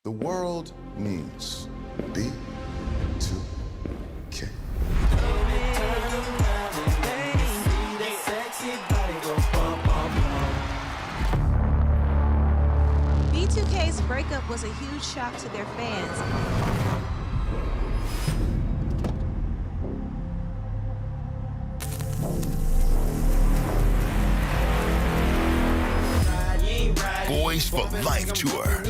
The world needs B2K. B2K's breakup was a huge shock to their fans. Boys for Life Tour.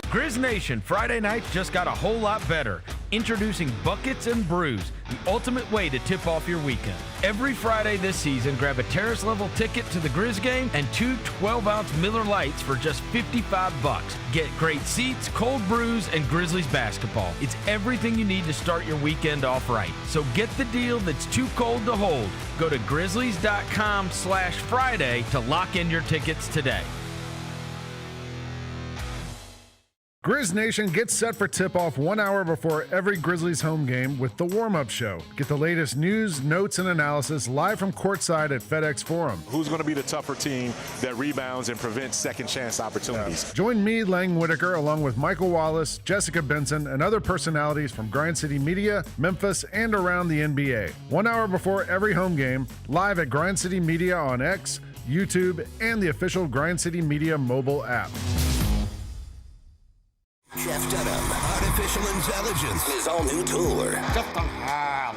Grizz Nation, Friday nights just got a whole lot better. Introducing Buckets and Brews, the ultimate way to tip off your weekend. Every Friday this season, grab a terrace-level ticket to the Grizz game and two 12-ounce Miller Lights for just $55. Get great seats, cold brews, and Grizzlies basketball. It's everything you need to start your weekend off right. So get the deal that's too cold to hold. Go to grizzlies.com/Friday to lock in your tickets today. Grizz Nation gets set for tip-off 1 hour before every Grizzlies home game with the warm-up show. Get the latest news, notes, and analysis live from courtside at FedEx Forum. Who's going to be the tougher team that rebounds and prevents second-chance opportunities? Join me, Lang Whitaker, along with Michael Wallace, Jessica Benson, and other personalities from Grind City Media, Memphis, and around the NBA. 1 hour before every home game, live at Grind City Media on X, YouTube, and the official Grind City Media mobile app. Jeff Dunham, Artificial Intelligence, his all-new tour. Just a ham.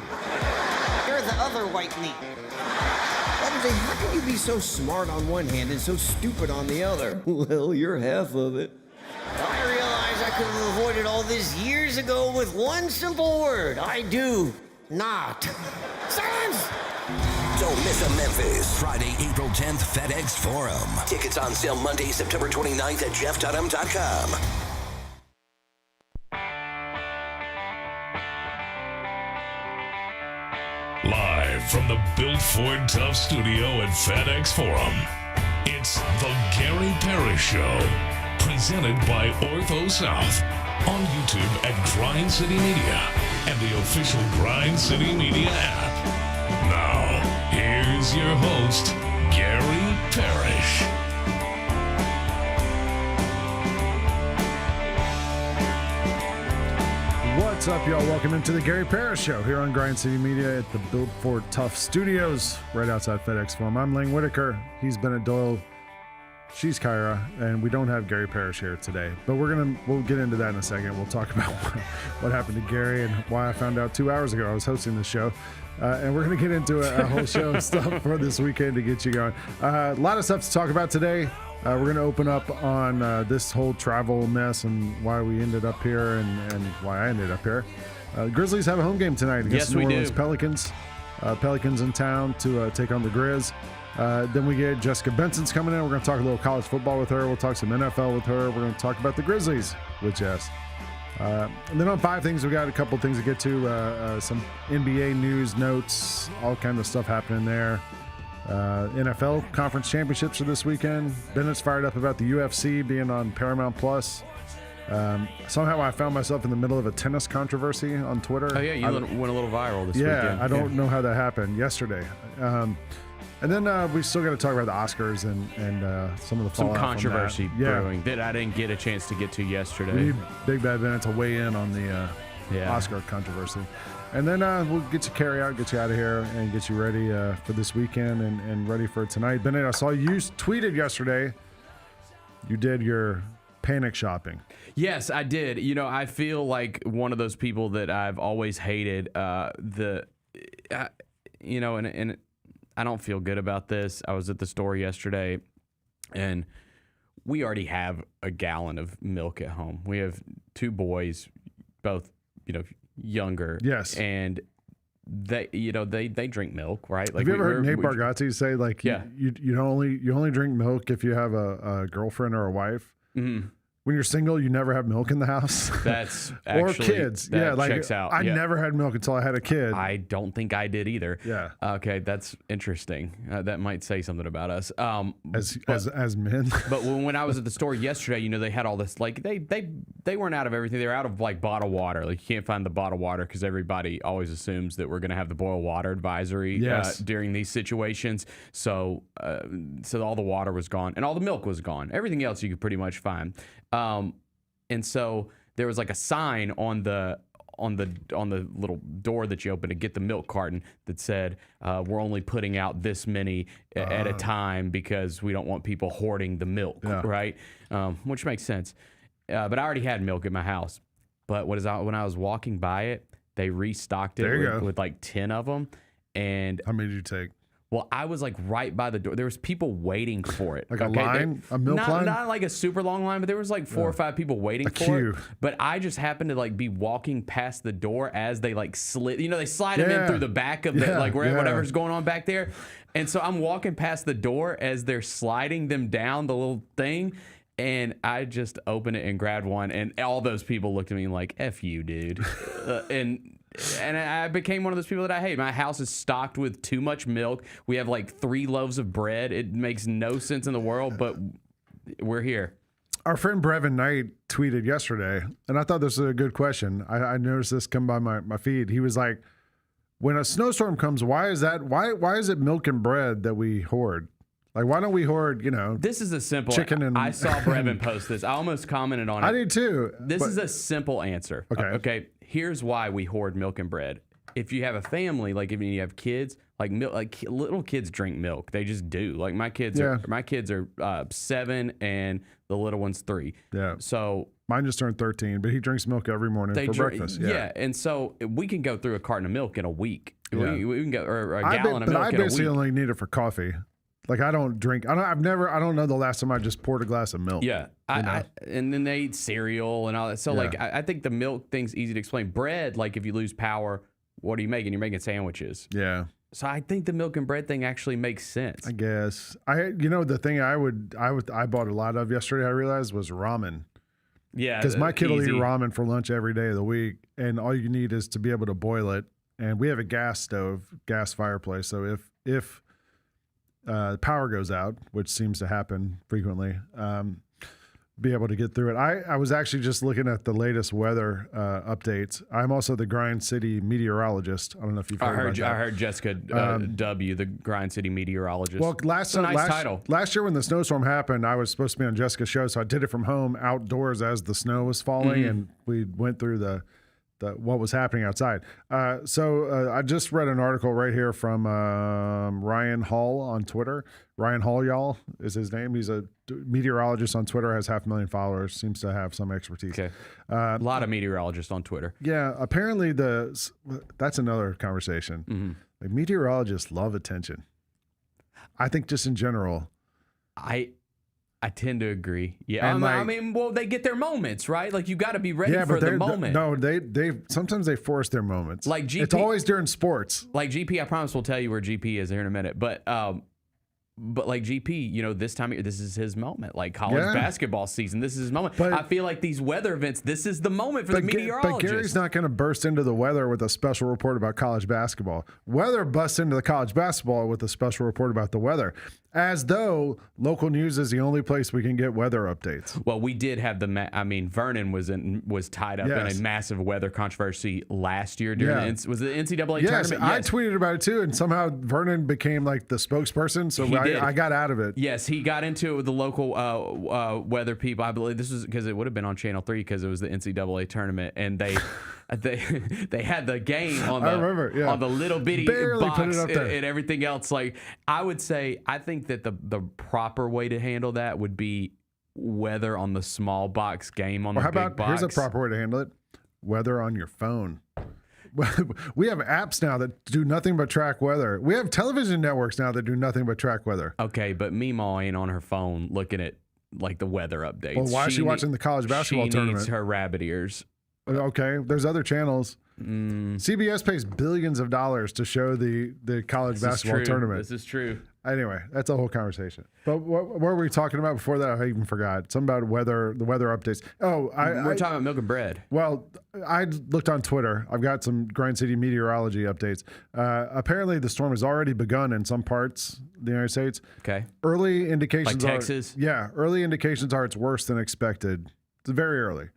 You're the other white meat. MJ, how can you be so smart on one hand and so stupid on the other? Well, you're half of it. I realize I could have avoided all this years ago with one simple word. I do not. Silence! Don't miss a Memphis. Friday, April 10th, FedEx Forum. Tickets on sale Monday, September 29th at jeffdunham.com. Live from the Built Ford Tough studio at FedEx Forum, it's the Gary Parrish Show, presented by Ortho South, on YouTube at Grind City Media and the official Grind City Media app. Now, here's your host, Gary Parrish. What's up, y'all? Welcome into the Gary Parrish Show here on Grind City Media at the Built Ford Tough Studios, right outside FedEx Forum. I'm Lang Whitaker. He's Bennett Doyle. She's Kyra, and we don't have Gary Parrish here today, but we'll get into that in a second. We'll talk about what happened to Gary and why I found out 2 hours ago I was hosting the show, and we're gonna get into a whole show of stuff for this weekend to get you going. A lot of stuff to talk about today. We're going to open up on this whole travel mess and why we ended up here and why I ended up here. Grizzlies have a home game tonight against New Orleans Pelicans. Pelicans in town to take on the Grizz. Then we get Jessica Benson's coming in. We're going to talk a little college football with her. We'll talk some NFL with her. We're going to talk about the Grizzlies with Jess. And then on 5 Things, we got a couple things to get to. Some NBA news, notes, all kind of stuff happening there. NFL conference championships are this weekend. Bennett's fired up about the UFC being on Paramount Plus. Somehow I found myself in the middle of a tennis controversy on Twitter. Oh yeah, you went a little viral this weekend. Yeah, I don't know how that happened yesterday. And then we still got to talk about the Oscars and some of the fallout from controversy that. brewing that I didn't get a chance to get to yesterday. We need Big Bad Bennett to weigh in on the Oscar controversy. And then we'll get you carry out, get you out of here, and get you ready for this weekend and ready for tonight. Bennett, I saw you tweeted yesterday you did your panic shopping. Yes, I did. You know, I feel like one of those people that I've always hated. And I don't feel good about this. I was at the store yesterday, and we already have a gallon of milk at home. We have 2 boys, both, younger. Yes. And they drink milk, right? Like, have you ever heard Nate Bargatze say, like, you only drink milk if you have a girlfriend or a wife? Mm-hmm. When you're single, you never have milk in the house. That's or actually, kids. That like checks out. I never had milk until I had a kid. I don't think I did either. Yeah. Okay, that's interesting. That might say something about us. As men. But when I was at the store yesterday, they had all this, like, they weren't out of everything. They were out of, like, bottled water. Like, you can't find the bottled water because everybody always assumes that we're going to have the boil water advisory during these situations. So all the water was gone and all the milk was gone. Everything else you could pretty much find. And so there was like a sign on the little door that you open to get the milk carton that said, we're only putting out this many at a time because we don't want people hoarding the milk, right? Which makes sense. But I already had milk at my house. But when I was walking by it, they restocked it with like 10 of them. And how many did you take? Well, I was like right by the door. There was people waiting for it. Like a line? A milk line? Not like a super long line, but there was like 4 or 5 people waiting for it. But I just happened to like be walking past the door as they like slid. You know, they slide them in through the back of the, like whatever's going on back there. And so I'm walking past the door as they're sliding them down the little thing. And I just opened it and grabbed one. And all those people looked at me like, F you, dude. And I became one of those people that I hate. My house is stocked with too much milk. We have like 3 loaves of bread. It makes no sense in the world, but we're here. Our friend Brevin Knight tweeted yesterday, and I thought this was a good question. I noticed this come by my feed. He was like, when a snowstorm comes, why is it milk and bread that we hoard? Like, why don't we hoard, This is a simple chicken and I saw Brevin post this. I almost commented on it. I did too. This is a simple answer. Okay. Here's why we hoard milk and bread. If you have a family, like if you have kids, like milk, like little kids drink milk. They just do. Like my kids are 7 and the little one's 3. Yeah. So mine just turned 13, but he drinks milk every morning for breakfast. Yeah. And so we can go through a carton of milk in a week. We can go or a gallon of milk in a week. But I basically only need it for coffee. Like I don't drink. I don't know the last time I just poured a glass of milk. Yeah, and then they eat cereal and all that. So like I think the milk thing's easy to explain. Bread, like if you lose power, what are you making? You're making sandwiches. Yeah. So I think the milk and bread thing actually makes sense. I guess the thing I bought a lot of yesterday. I realized was ramen. Yeah, because my kid will eat ramen for lunch every day of the week, and all you need is to be able to boil it. And we have a gas fireplace, so if power goes out, which seems to happen frequently, be able to get through it. I was actually just looking at the latest weather updates. I'm also the Grind City meteorologist. I don't know if you've heard about that. I heard Jessica W., the Grind City meteorologist. Well, last year when the snowstorm happened, I was supposed to be on Jessica's show, so I did it from home outdoors as the snow was falling, and we went through the what was happening outside. So I just read an article right here from Ryan Hall on Twitter. Ryan Hall, y'all, is his name. He's a meteorologist on Twitter, has 500,000 followers, seems to have some expertise. Okay. A lot of meteorologists on Twitter. Yeah, apparently that's another conversation. Mm-hmm. Like meteorologists love attention. I think just in general. I tend to agree. Yeah, I mean, they get their moments, right? Like you got to be ready for the moment. No, they sometimes they force their moments. Like GP, it's always during sports. Like GP, I promise we'll tell you where GP is here in a minute. But like GP, this time of year, this is his moment. Like college basketball season, this is his moment. But I feel like these weather events, this is the moment for the meteorologist. But Gary's not going to burst into the weather with a special report about college basketball. Weather busts into the college basketball with a special report about the weather, as though local news is the only place we can get weather updates. Well, we did have Vernon was tied up in a massive weather controversy last year during was the NCAA tournament? Yes, I tweeted about it too, and somehow Vernon became like the spokesperson, so I got out of it. Yes, he got into it with the local weather people. I believe this was because it would have been on Channel 3 because it was the NCAA tournament, and they had the game on the little bitty box and everything else. Like I think that the proper way to handle that would be weather on the small box game on the big box. Here's a proper way to handle it: weather on your phone. We have apps now that do nothing but track weather. We have television networks now that do nothing but track weather. Okay, but Meemaw ain't on her phone looking at like the weather updates. Well, why is she watching the college basketball tournament? She needs her rabbit ears. Okay, there's other channels. CBS pays billions of dollars to show the college basketball tournament. This is true. Anyway, that's a whole conversation. But what were we talking about before that? I even forgot. Something about the weather updates. Oh, we're talking about milk and bread. Well, I looked on Twitter. I've got some Grind City meteorology updates. Apparently, the storm has already begun in some parts of the United States. Okay. Early indications like Texas? Early indications are it's worse than expected. It's very early.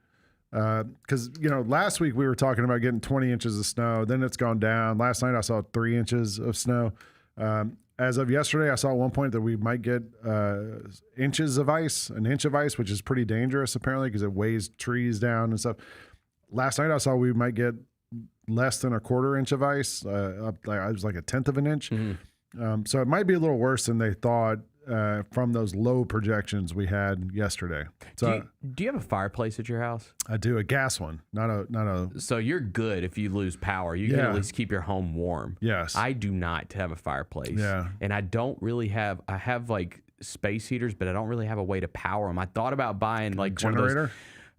Because, last week we were talking about getting 20 inches of snow. Then it's gone down. Last night I saw 3 inches of snow. As of yesterday, I saw at one point that we might get inches of ice, an inch of ice, which is pretty dangerous apparently because it weighs trees down and stuff. Last night I saw we might get less than a quarter inch of ice. It was like a tenth of an inch. So it might be a little worse than they thought from those low projections we had yesterday. So do you have a fireplace at your house? I do, a gas one, not a. So you're good if you lose power. You can at least keep your home warm. Yes. I do not have a fireplace. Yeah. And I don't really have. I have like space heaters, but I don't really have a way to power them. I thought about buying like generator. One of those,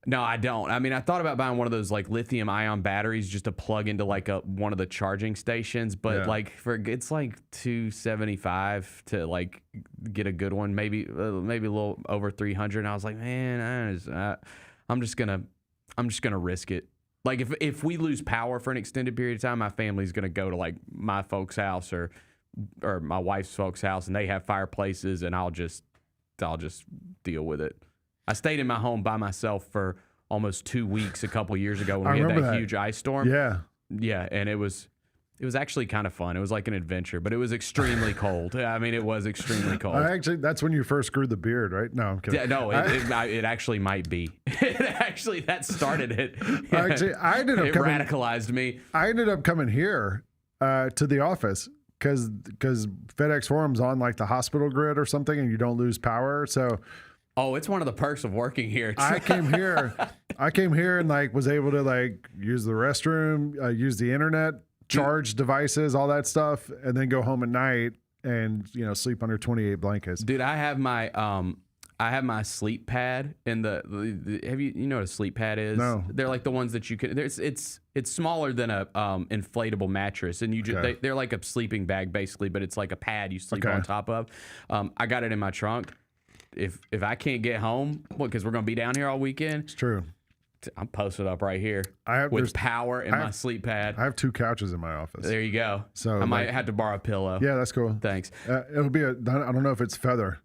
no, I don't. I mean, I thought about buying one of those like lithium ion batteries just to plug into like one of the charging stations, but like it's like $275 to like get a good one, maybe a little over $300. And I was like, man, I'm just gonna risk it. Like if we lose power for an extended period of time, my family's gonna go to like my folks' house or my wife's folks' house, and they have fireplaces, and I'll just deal with it. I stayed in my home by myself for almost 2 weeks a couple years ago when we had that huge ice storm. Yeah, and it was actually kind of fun. It was like an adventure, but it was extremely cold. I mean, it was extremely cold. Actually, that's when you first grew the beard, right? No, I'm kidding. Yeah, no, it actually might be. That started it. Actually, I ended up radicalized me. I ended up coming here to the office because FedEx Forum's on like the hospital grid or something, and you don't lose power. So. Oh, it's one of the perks of working here. I came here and like was able to like use the restroom, use the internet, charge devices, all that stuff, and then go home at night and sleep under 28 blankets. Dude, I have my sleep pad in the have you know what a sleep pad is? No. They're like the ones that you can. It's smaller than a inflatable mattress, and they're like a sleeping bag basically, but it's like a pad you sleep on top of. I got it in my trunk. If I can't get home, because we're going to be down here all weekend. It's true. I'm posted up right here with power in my sleep pad. I have 2 couches in my office. There you go. So I might have to borrow a pillow. Yeah, that's cool. Thanks. It'll be I don't know if it's feather.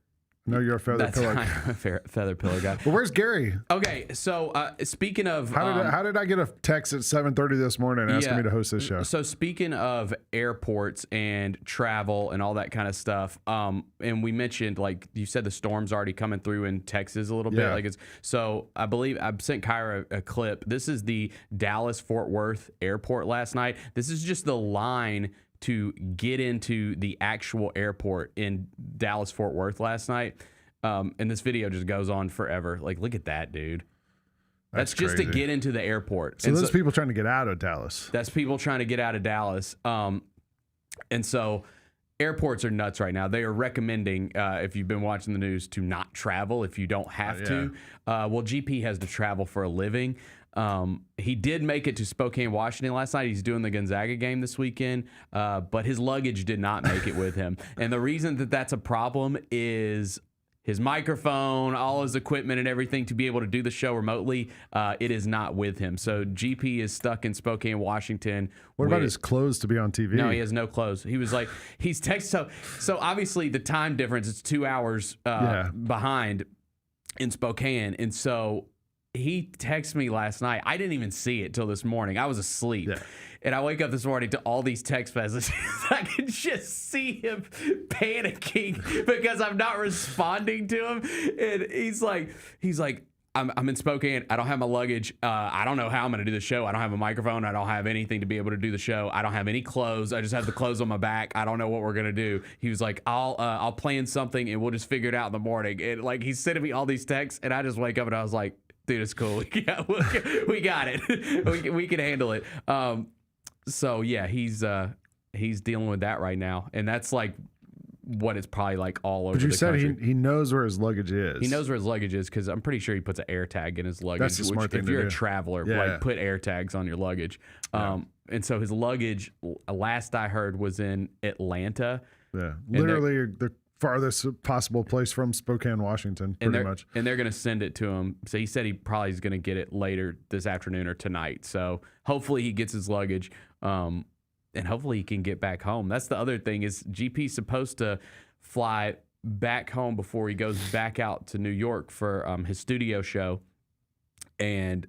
I know you're a feather pillow. I'm a feather pillow guy. But where's Gary? Okay, so speaking of... How did I get a text at 7:30 this morning asking me to host this show? So speaking of airports and travel and all that kind of stuff, and we mentioned, like you said, the storm's already coming through in Texas a little bit. So I believe I sent Kyra a clip. This is the Dallas-Fort Worth airport last night. This is just the line to get into the actual airport in Dallas-Fort Worth last night. And this video just goes on forever. Like, look at that, dude. That's just to get into the airport. So those people trying to get out of Dallas. That's people trying to get out of Dallas. And so airports are nuts right now. They are recommending, if you've been watching the news, to not travel if you don't have to. Well, GP has to travel for a living. He did make it to Spokane, Washington last night. He's doing the Gonzaga game this weekend, but his luggage did not make it with him. And the reason that that's a problem is his microphone, all his equipment and everything to be able to do the show remotely, it is not with him. So GP is stuck in Spokane, Washington. What about his clothes to be on TV? No, he has no clothes. He was like, he's texting. So obviously the time difference, it's 2 hours behind in Spokane. And so he texted me last night. I didn't even see it till this morning. I was asleep. And I wake up this morning to all these text messages. I can just see him panicking because I'm not responding to him. And he's like, I'm in Spokane. I don't have my luggage. I don't know how I'm going to do the show. I don't have a microphone. I don't have anything to be able to do the show. I don't have any clothes. I just have the clothes on my back. I don't know what we're going to do. He was like, I'll plan something and we'll just figure it out in the morning. And like, he's sending me all these texts and I just wake up and I was like, dude, it's cool. We got it. we can handle it. So yeah, he's dealing with that right now, and that's like what it's probably like all over. But you said he knows where his luggage is. He knows where his luggage is because I'm pretty sure he puts an air tag in his luggage. That's a smart thing if to you're do. a traveler, like put air tags on your luggage. And so his luggage, last I heard, was in Atlanta. Yeah, literally the farthest possible place from Spokane, Washington, pretty much. And they're going to send it to him. So he said he probably is going to get it later this afternoon or tonight. So hopefully he gets his luggage, and hopefully he can get back home. That's the other thing is GP's supposed to fly back home before he goes back out to New York for his studio show. And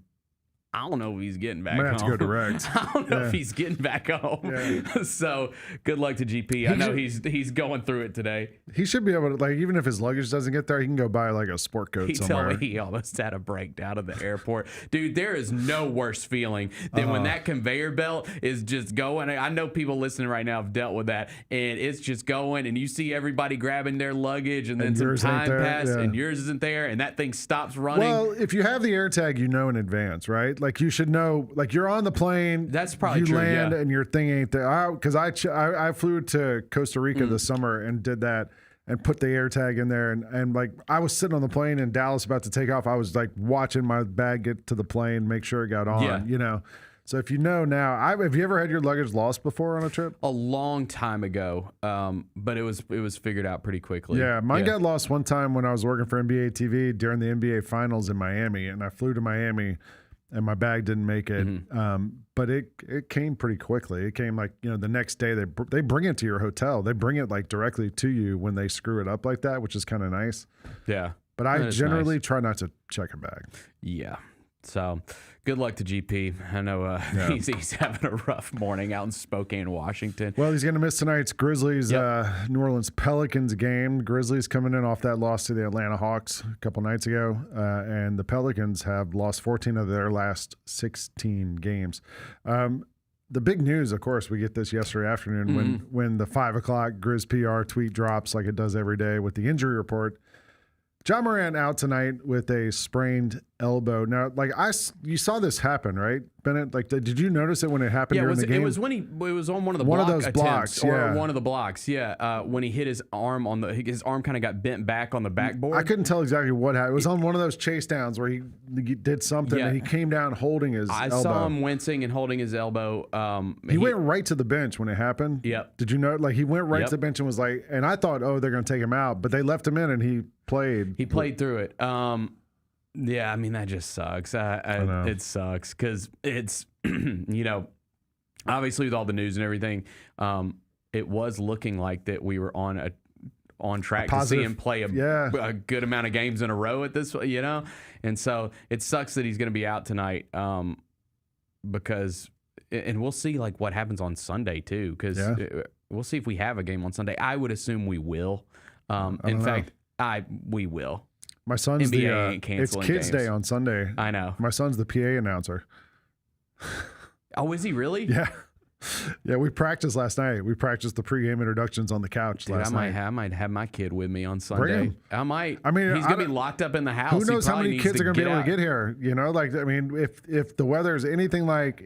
I don't know if he's getting back Might home. have to go direct. I don't know if he's getting back home. Yeah. So good luck to GP. I know he's going through it today. He should be able to, like, even if his luggage doesn't get there, he can go buy like a sport coat somewhere. He told me he almost had a breakdown at the airport. Dude, there is no worse feeling than when that conveyor belt is just going. I know people listening right now have dealt with that, and it's just going, and you see everybody grabbing their luggage, and then some time passes, and yours isn't there, and that thing stops running. Well, if you have the AirTag, you know in advance, right? Like, you should know, like, you're on the plane. That's probably you true, land yeah. and your thing ain't there. Because I flew to Costa Rica this summer and did that and put the AirTag in there. And like, I was sitting on the plane in Dallas about to take off. I was like watching my bag get to the plane, make sure it got on, you know. So if you know now, have you ever had your luggage lost before on a trip? A long time ago, but it was figured out pretty quickly. Yeah, mine got lost one time when I was working for NBA TV during the NBA Finals in Miami, and I flew to Miami, and my bag didn't make it. But it came pretty quickly. It came like, you know, the next day they bring it to your hotel. They bring it like directly to you when they screw it up like that, which is kind of nice. Yeah, but I generally try not to check a bag. Yeah. So good luck to GP. I know he's having a rough morning out in Spokane, Washington. Well, he's going to miss tonight's Grizzlies, New Orleans Pelicans game. Grizzlies coming in off that loss to the Atlanta Hawks a couple nights ago. And the Pelicans have lost 14 of their last 16 games. The big news, of course, we get this yesterday afternoon when the 5 o'clock Grizz PR tweet drops like it does every day with the injury report. John Morant out tonight with a sprained elbow. Now, like you saw this happen, right, Bennett? Like, did you notice it when it happened during the game? It was when it was on one of the those blocks, or one of the blocks. Yeah, when he hit his arm his arm kind of got bent back on the backboard. I couldn't tell exactly what happened. It was on one of those chase downs where he did something and he came down holding his elbow. I saw him wincing and holding his elbow. He went right to the bench when it happened. Yep. Did you know? Like, he went right to the bench and was like, and I thought, oh, they're going to take him out, but they left him in and he played. He played through it. Yeah, I mean, that just sucks. I know. It sucks because it's, you know, obviously with all the news and everything, it was looking like that we were on track to see him play a good amount of games in a row at this, you know? And so it sucks that he's going to be out tonight because, and we'll see like what happens on Sunday too, because we'll see if we have a game on Sunday. I would assume we will. In fact, we will. My son's NBA ain't it's canceling Kids games. Day on Sunday. I know. My son's the PA announcer. Oh, is he really? Yeah. Yeah, we practiced last night. We practiced the pregame introductions on the couch last night. I might have my kid with me on Sunday. Bring him. I might. I mean, he's gonna be locked up in the house. Who knows how many kids are gonna be able out. to get here? You know, like, I mean, if the weather is anything like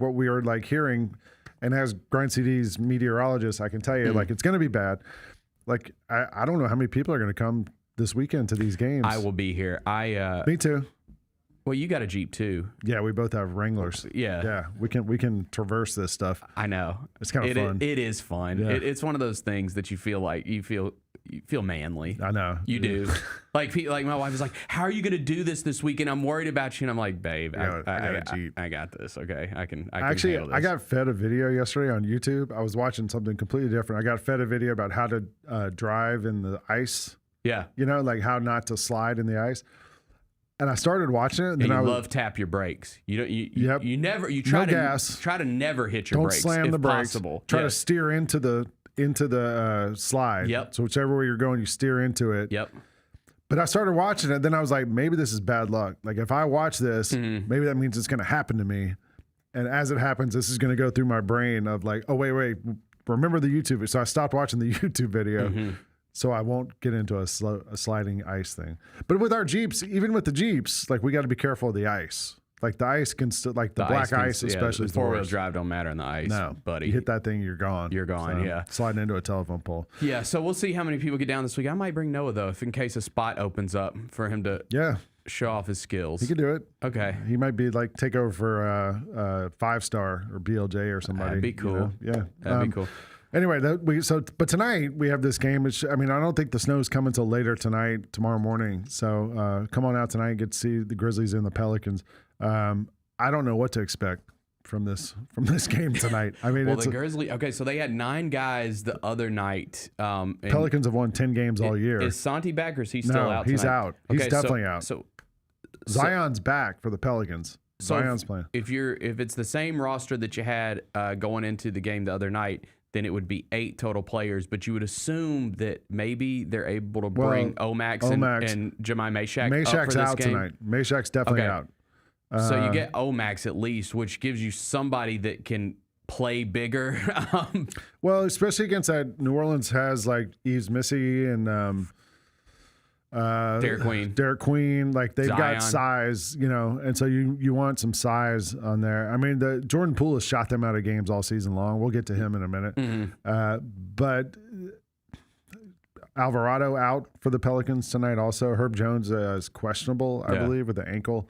what we are like hearing, and as Grind CD's meteorologist, I can tell you, like, it's gonna be bad. Like, I don't know how many people are gonna come this weekend to these games. I will be here. Me too. Well, you got a Jeep too. Yeah, we both have Wranglers. Yeah. We can traverse this stuff. I know. It's kind of fun. It is fun. Yeah. It's one of those things that you feel like you feel manly. I know. You do. like my wife is like, "How are you going to do this weekend? I'm worried about you." And I'm like, "Babe, I got a Jeep. I got this. Okay, I can Actually, handle this." I got fed a video yesterday on YouTube. I was watching something completely different. I got fed a video about how to drive in the ice. Yeah. You know, like how not to slide in the ice. And I started watching it, and then I love tap your brakes. You don't. You never. You try no to gas. Try to never hit your brakes. Don't slam the brakes. Possible. Try to steer into the slide. Yep. So whichever way you're going, you steer into it. Yep. But I started watching it. Then I was like, maybe this is bad luck. Like, if I watch this, maybe that means it's going to happen to me. And as it happens, this is going to go through my brain of like, oh wait, remember the YouTube. So I stopped watching the YouTube video. So I won't get into a sliding ice thing. But with our Jeeps, even with the Jeeps, like, we got to be careful of the ice. Like, the ice can still, like the black ice especially. The four-wheel drive don't matter in the ice, buddy. You hit that thing, you're gone. You're gone, so, sliding into a telephone pole. Yeah, so we'll see how many people get down this week. I might bring Noah, though, if in case a spot opens up for him to show off his skills. He could do it. Okay. He might be like take over for 5-star or BLJ or somebody. That'd be cool. You know? Yeah. That'd be cool. Anyway, but tonight we have this game. Which, I mean, I don't think the snow's coming until later tonight, tomorrow morning. So come on out tonight and get to see the Grizzlies and the Pelicans. I don't know what to expect from this game tonight. I mean, well, the Grizzlies. Okay, so they had 9 guys the other night. Pelicans have won 10 games all year. Is Santi back or is he still out? He's tonight? out. He's definitely out. So Zion's back for the Pelicans. Zion's playing. If it's the same roster that you had going into the game the other night, then it would be 8 total players. But you would assume that maybe they're able to bring Omax and Jemai Mashak up for this out game. tonight. Mashak's definitely out. So you get Omax at least, which gives you somebody that can play bigger. Well, especially against that New Orleans has like Yves Missy and Derek Queen, like they've got size, and so you want some size on there. I mean, the Jordan Poole has shot them out of games all season long. We'll get to him in a minute. But Alvarado out for the Pelicans tonight. Also, Herb Jones is questionable, I believe, with the ankle.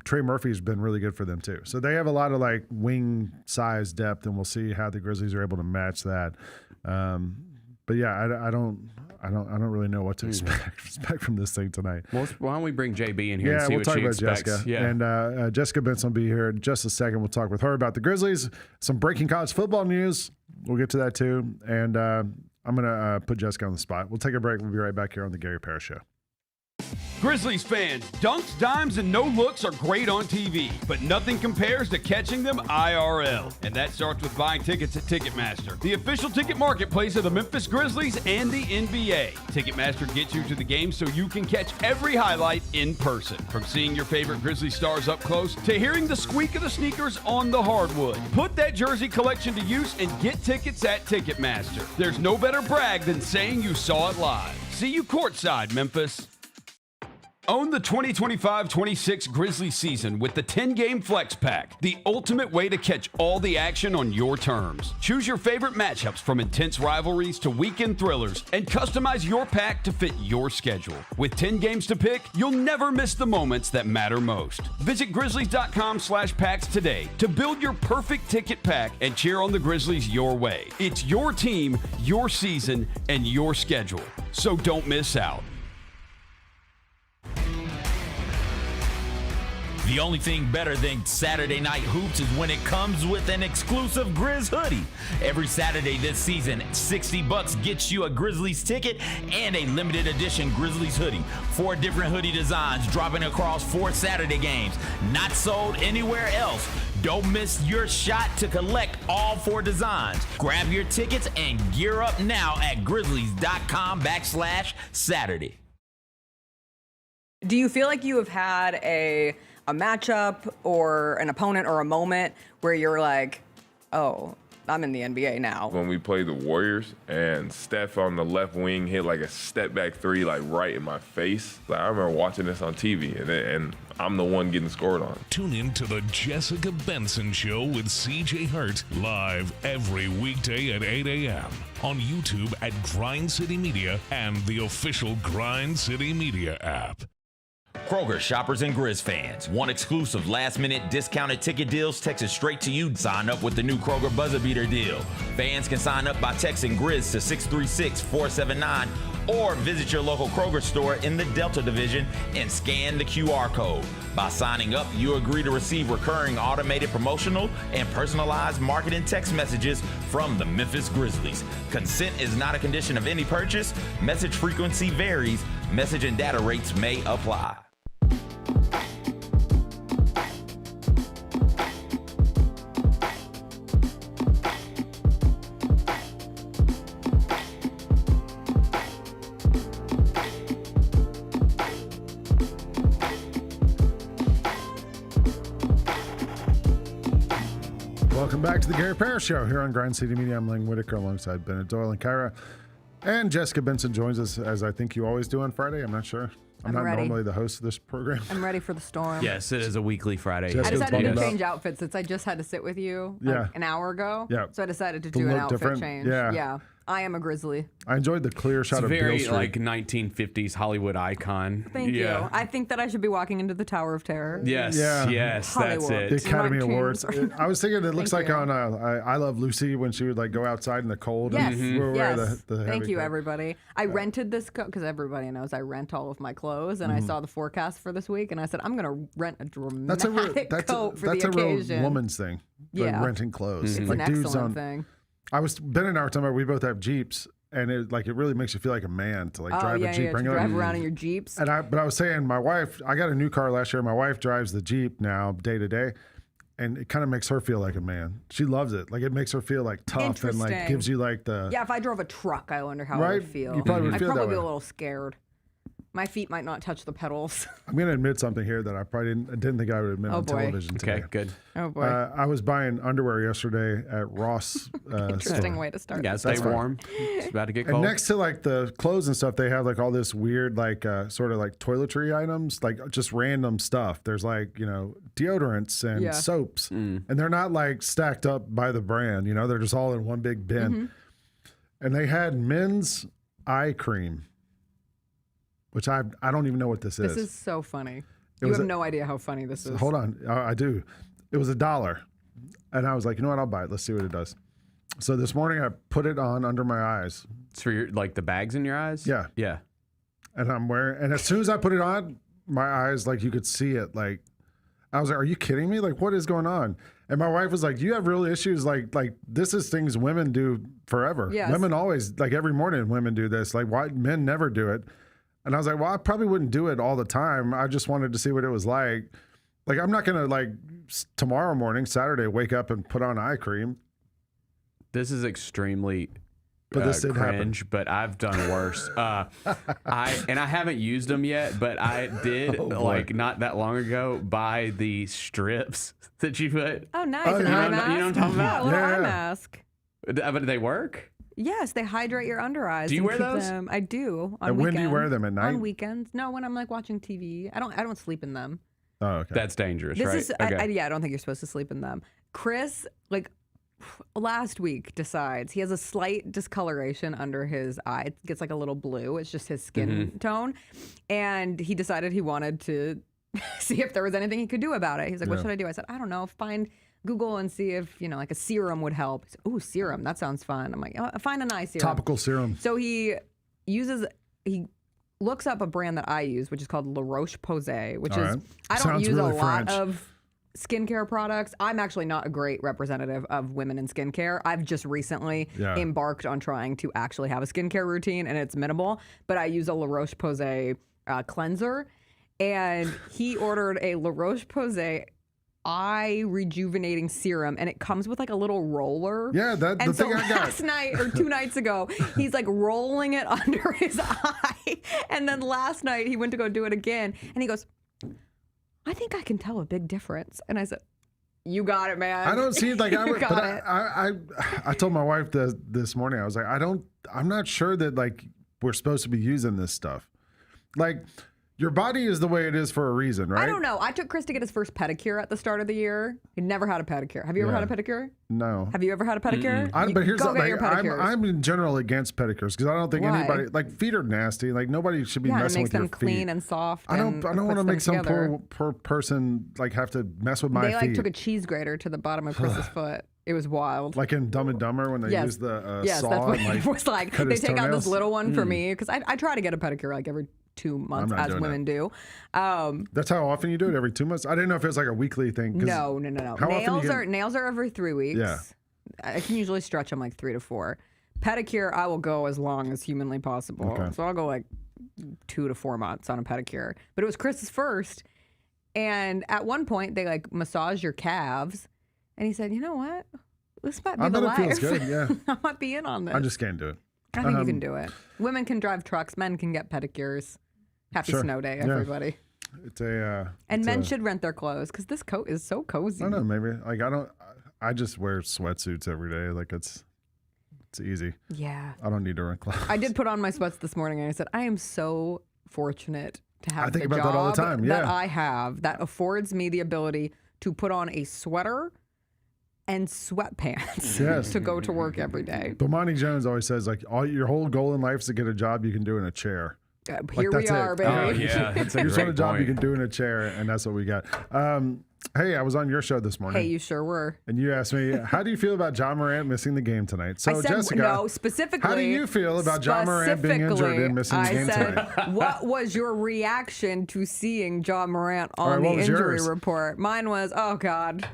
Trey Murphy's been really good for them too. So they have a lot of like wing size depth, and we'll see how the Grizzlies are able to match that. But yeah, I don't really know what to expect from this thing tonight. Well, why don't we bring JB in here and see we'll what talk she about expects. Jessica. Yeah. And Jessica Benson will be here in just a second. We'll talk with her about the Grizzlies, some breaking college football news. We'll get to that too. And I'm going to put Jessica on the spot. We'll take a break. We'll be right back here on the Gary Parrish Show. Grizzlies fans, dunks, dimes, and no looks are great on TV, but nothing compares to catching them IRL. And that starts with buying tickets at Ticketmaster, the official ticket marketplace of the Memphis Grizzlies and the NBA. Ticketmaster gets you to the game so you can catch every highlight in person. From seeing your favorite Grizzly stars up close to hearing the squeak of the sneakers on the hardwood. Put that jersey collection to use and get tickets at Ticketmaster. There's no better brag than saying you saw it live. See you courtside, Memphis. Own the 2025-26 Grizzlies season with the 10-game Flex Pack, the ultimate way to catch all the action on your terms. Choose your favorite matchups from intense rivalries to weekend thrillers and customize your pack to fit your schedule. With 10 games to pick, you'll never miss the moments that matter most. Visit Grizzlies.com/packs today to build your perfect ticket pack and cheer on the Grizzlies your way. It's your team, your season, and your schedule. So don't miss out. The only thing better than Saturday Night Hoops is when it comes with an exclusive Grizz hoodie. Every Saturday this season, $60 gets you a Grizzlies ticket and a limited edition Grizzlies hoodie. 4 different hoodie designs dropping across 4 Saturday games. Not sold anywhere else. Don't miss your shot to collect all 4 designs. Grab your tickets and gear up now at Grizzlies.com/Saturday. Do you feel like you have had a matchup or an opponent or a moment where you're like, oh, I'm in the NBA now? When we played the Warriors and Steph on the left wing hit like a step back 3 like right in my face. Like, I remember watching this on TV and I'm the one getting scored on. Tune in to the Jessica Benson Show with CJ Hurt live every weekday at 8 a.m. on YouTube at Grind City Media and the official Grind City Media app. Kroger shoppers and Grizz fans. Want exclusive last-minute discounted ticket deals texted straight to you? Sign up with the new Kroger Buzzer Beater deal. Fans can sign up by texting Grizz to 636-479 or visit your local Kroger store in the Delta Division and scan the QR code. By signing up, you agree to receive recurring automated promotional and personalized marketing text messages from the Memphis Grizzlies. Consent is not a condition of any purchase. Message frequency varies. Message and data rates may apply. Welcome back to the Gary Parrish Show here on Grind City Media. I'm Lang Whitaker alongside Bennett Doyle and Kyra. And Jessica Benson joins us, as I think you always do on Friday. I'm not sure. I'm not ready. normally the host of this program. I'm ready for the storm. Yes, it is a weekly Friday. Jessica's I decided to bummed change outfits since I just had to sit with you an hour ago. Yeah. So I decided to To do an look outfit different. change. Yeah. I am a Grizzly. I enjoyed the clear shot It's of very Beale Street. like 1950s Hollywood icon. Thank you. I think that I should be walking into the Tower of Terror. Yes, yes, Hollywood. that's the it. Academy Mark Awards. James. I was thinking it looks Thank like you. on I Love Lucy when she would like go outside in the cold. Yes, And wear yes. the Thank heavy you, coat. everybody. I rented this coat because everybody knows I rent all of my clothes, and I saw the forecast for this week, and I said, I'm going to rent a dramatic coat for the occasion. Real woman's thing. Like Yeah. renting clothes. It's Like an dudes excellent thing. Ben and I were talking about we both have Jeeps, And it really makes you feel like a man to drive a Jeep. To drive around in your Jeeps. But I was saying, my wife, I got a new car last year. My wife drives the Jeep now day to day. And it kind of makes her feel like a man. She loves it. Like, it makes her feel like tough and like gives you like the. Yeah, if I drove a truck, I wonder how I would feel. You probably would feel I'd that probably be way. a little scared. My feet might not touch the pedals. I'm going to admit something here that I probably didn't think I would admit on television today. Okay, good. Oh, boy. I was buying underwear yesterday at Ross. Interesting store. way to start. Yeah, stay warm. It's about to get And cold. next to like the clothes and stuff, they have like all this weird, like sort of like toiletry items, like just random stuff. There's like, deodorants and soaps, and they're not like stacked up by the brand, they're just all in one big bin. Mm-hmm. And they had men's eye cream, which I don't even know what this is. This is so funny. You have no idea how funny this is. Hold on. I do. It was $1. And I was like, you know what? I'll buy it. Let's see what it does. So this morning I put it on under my eyes. It's for your, the bags in your eyes? Yeah. Yeah. And and as soon as I put it on, my eyes, you could see it. Like, I was like, are you kidding me? Like, what is going on? And my wife was like, do you have real issues? Like this is things women do forever. Yes. Women always, every morning women do this. Like, why men never do it? And I was like, well, I probably wouldn't do it all the time. I just wanted to see what it was like. Like, I'm not going to, tomorrow morning, Saturday, wake up and put on eye cream. This is extremely this did cringe, happen. but I've done worse. I haven't used them yet, but I did, not that long ago, buy the strips that you put. Oh, nice. Oh, An yeah. eye mask? You know what I'm talking about? Yeah, a little Yeah. eye mask. But do they work? Yes, they hydrate your under eyes. Do you and wear keep those? them- I do. On And when do you weekends. wear them? At night? On weekends. No, when I'm watching TV. I don't sleep in them. Oh, okay. That's dangerous, This right? is I don't think you're supposed to sleep in them. Chris, last week decides he has a slight discoloration under his eye. It gets a little blue. It's just his skin tone. And he decided he wanted to see if there was anything he could do about it. He's like, what should I do? I said, I don't know. Google and see if, a serum would help. He said, ooh, serum. That sounds fun. I'm like, find an eye serum. Topical serum. So he looks up a brand that I use, which is called La Roche-Posay, which All is, right. I don't Sounds use really a lot French. of skincare products. I'm actually not a great representative of women in skincare. I've just recently embarked on trying to actually have a skincare routine, and it's minimal, but I use a La Roche-Posay cleanser, and he ordered a La Roche-Posay eye rejuvenating serum, and it comes with a little roller. Yeah, the thing I got. Last night or 2 nights ago, he's rolling it under his eye, and then last night he went to go do it again, and he goes, I think I can tell a big difference. And I said, you got it, man. I don't see it You got it. I told my wife this morning, I was like, I'm not sure that we're supposed to be using this stuff. Your body is the way it is for a reason, right? I don't know. I took Chris to get his first pedicure at the start of the year. He'd never had a pedicure. Have you ever had a pedicure? No. Have you ever had a pedicure? But here's go the get your thing. pedicures. I'm in general against pedicures because I don't think Why? anybody feet are nasty. Nobody should be yeah, it messing makes with your them clean feet. and soft. I don't want to make some poor person have to mess with my They feet. took a cheese grater to the bottom of Chris's foot. It was wild. Like in Dumb and Dumber when they use the yes, saw that's what and it was like. cut They his take out this toenails. little one for me because I try to get a pedicure every 2 months, not as doing women do. That's how often you do it? Every 2 months? I didn't know if it was a weekly thing. No. How often you Nails are every 3 weeks. Yeah. I can usually stretch them 3 to 4. Pedicure, I will go as long as humanly possible. Okay. So I'll go 2 to 4 months on a pedicure. But it was Chris's first. And at one point, they massage your calves. And he said, you know what? This might be I the bet it life. feels good, yeah. I might be in on this. I just can't do it. I think you can do it. Women can drive trucks. Men can get pedicures. Happy Sure. snow day, Yeah. everybody. It's a And it's men a- should rent their clothes because this coat is so cozy. I don't know, maybe I just wear sweatsuits every day. It's easy. Yeah. I don't need to rent clothes. I did put on my sweats this morning and I said, I am so fortunate to have I think the about job that all the time, yeah. that I have that affords me the ability to put on a sweater and sweatpants Yes. to go to work every day. But Monty Jones always says your whole goal in life is to get a job you can do in a chair. Here we that's are, it. baby. Oh, yeah. That's a You just want a great job you point. can do in a chair, and that's what we got. Hey, I was on your show this morning. Hey, you sure were. And you asked me, how do you feel about John Morant missing the game tonight? So, I said, Jessica, no, specifically. how do you feel about John Morant being injured and missing the game I said, tonight? what was your reaction to seeing John Morant All on right, the what was injury yours? report? Mine was, oh, God.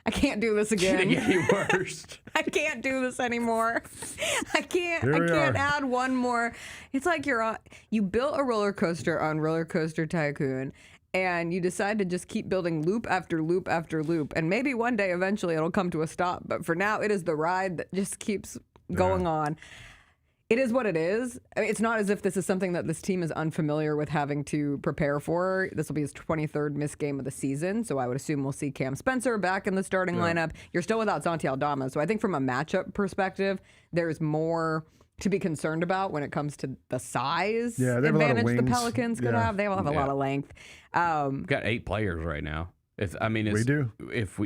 I can't do this again. Getting any worse. I can't do this anymore. I can't add one more. It's like you built a roller coaster on Roller Coaster Tycoon, and you decide to just keep building loop after loop after loop. And maybe one day eventually it'll come to a stop. But for now, it is the ride that just keeps going on. It is what it is. I mean, it's not as if this is something that this team is unfamiliar with having to prepare for. This will be his 23rd missed game of the season, so I would assume we'll see Cam Spencer back in the starting lineup. You're still without Santi Aldama, so I think from a matchup perspective, there's more to be concerned about when it comes to the size advantage the Pelicans could have. They all have a lot of length. We've got 8 players right now. We do.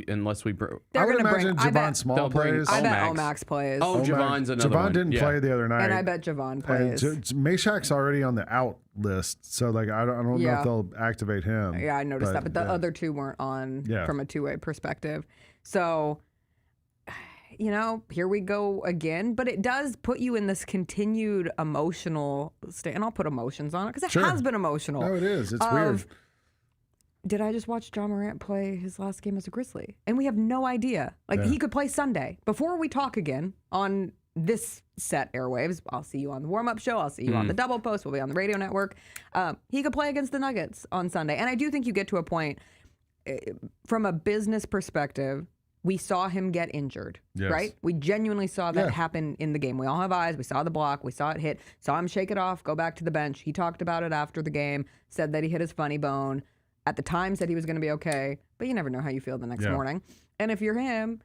Unless we I would imagine Javon Small plays. I bet Omax plays. Oh, Javon's another one. Javon didn't play the other night. And I bet Javon plays. Meshack's already on the out list, so like I don't know if they'll activate him. Yeah, I noticed that, but the other 2 weren't on from a two-way perspective. So, here we go again. But it does put you in this continued emotional state, and I'll put emotions on it because it has been emotional. No, it is. It's weird. Did I just watch John Morant play his last game as a Grizzly? And we have no idea. He could play Sunday. Before we talk again on this set airwaves, I'll see you on the warm-up show. I'll see you on the double post. We'll be on the radio network. He could play against the Nuggets on Sunday. And I do think you get to a point, from a business perspective, we saw him get injured, right? We genuinely saw that happen in the game. We all have eyes. We saw the block. We saw it hit. Saw him shake it off, go back to the bench. He talked about it after the game, said that he hit his funny bone. At the time said he was going to be okay, but you never know how you feel the next morning. And if you're him,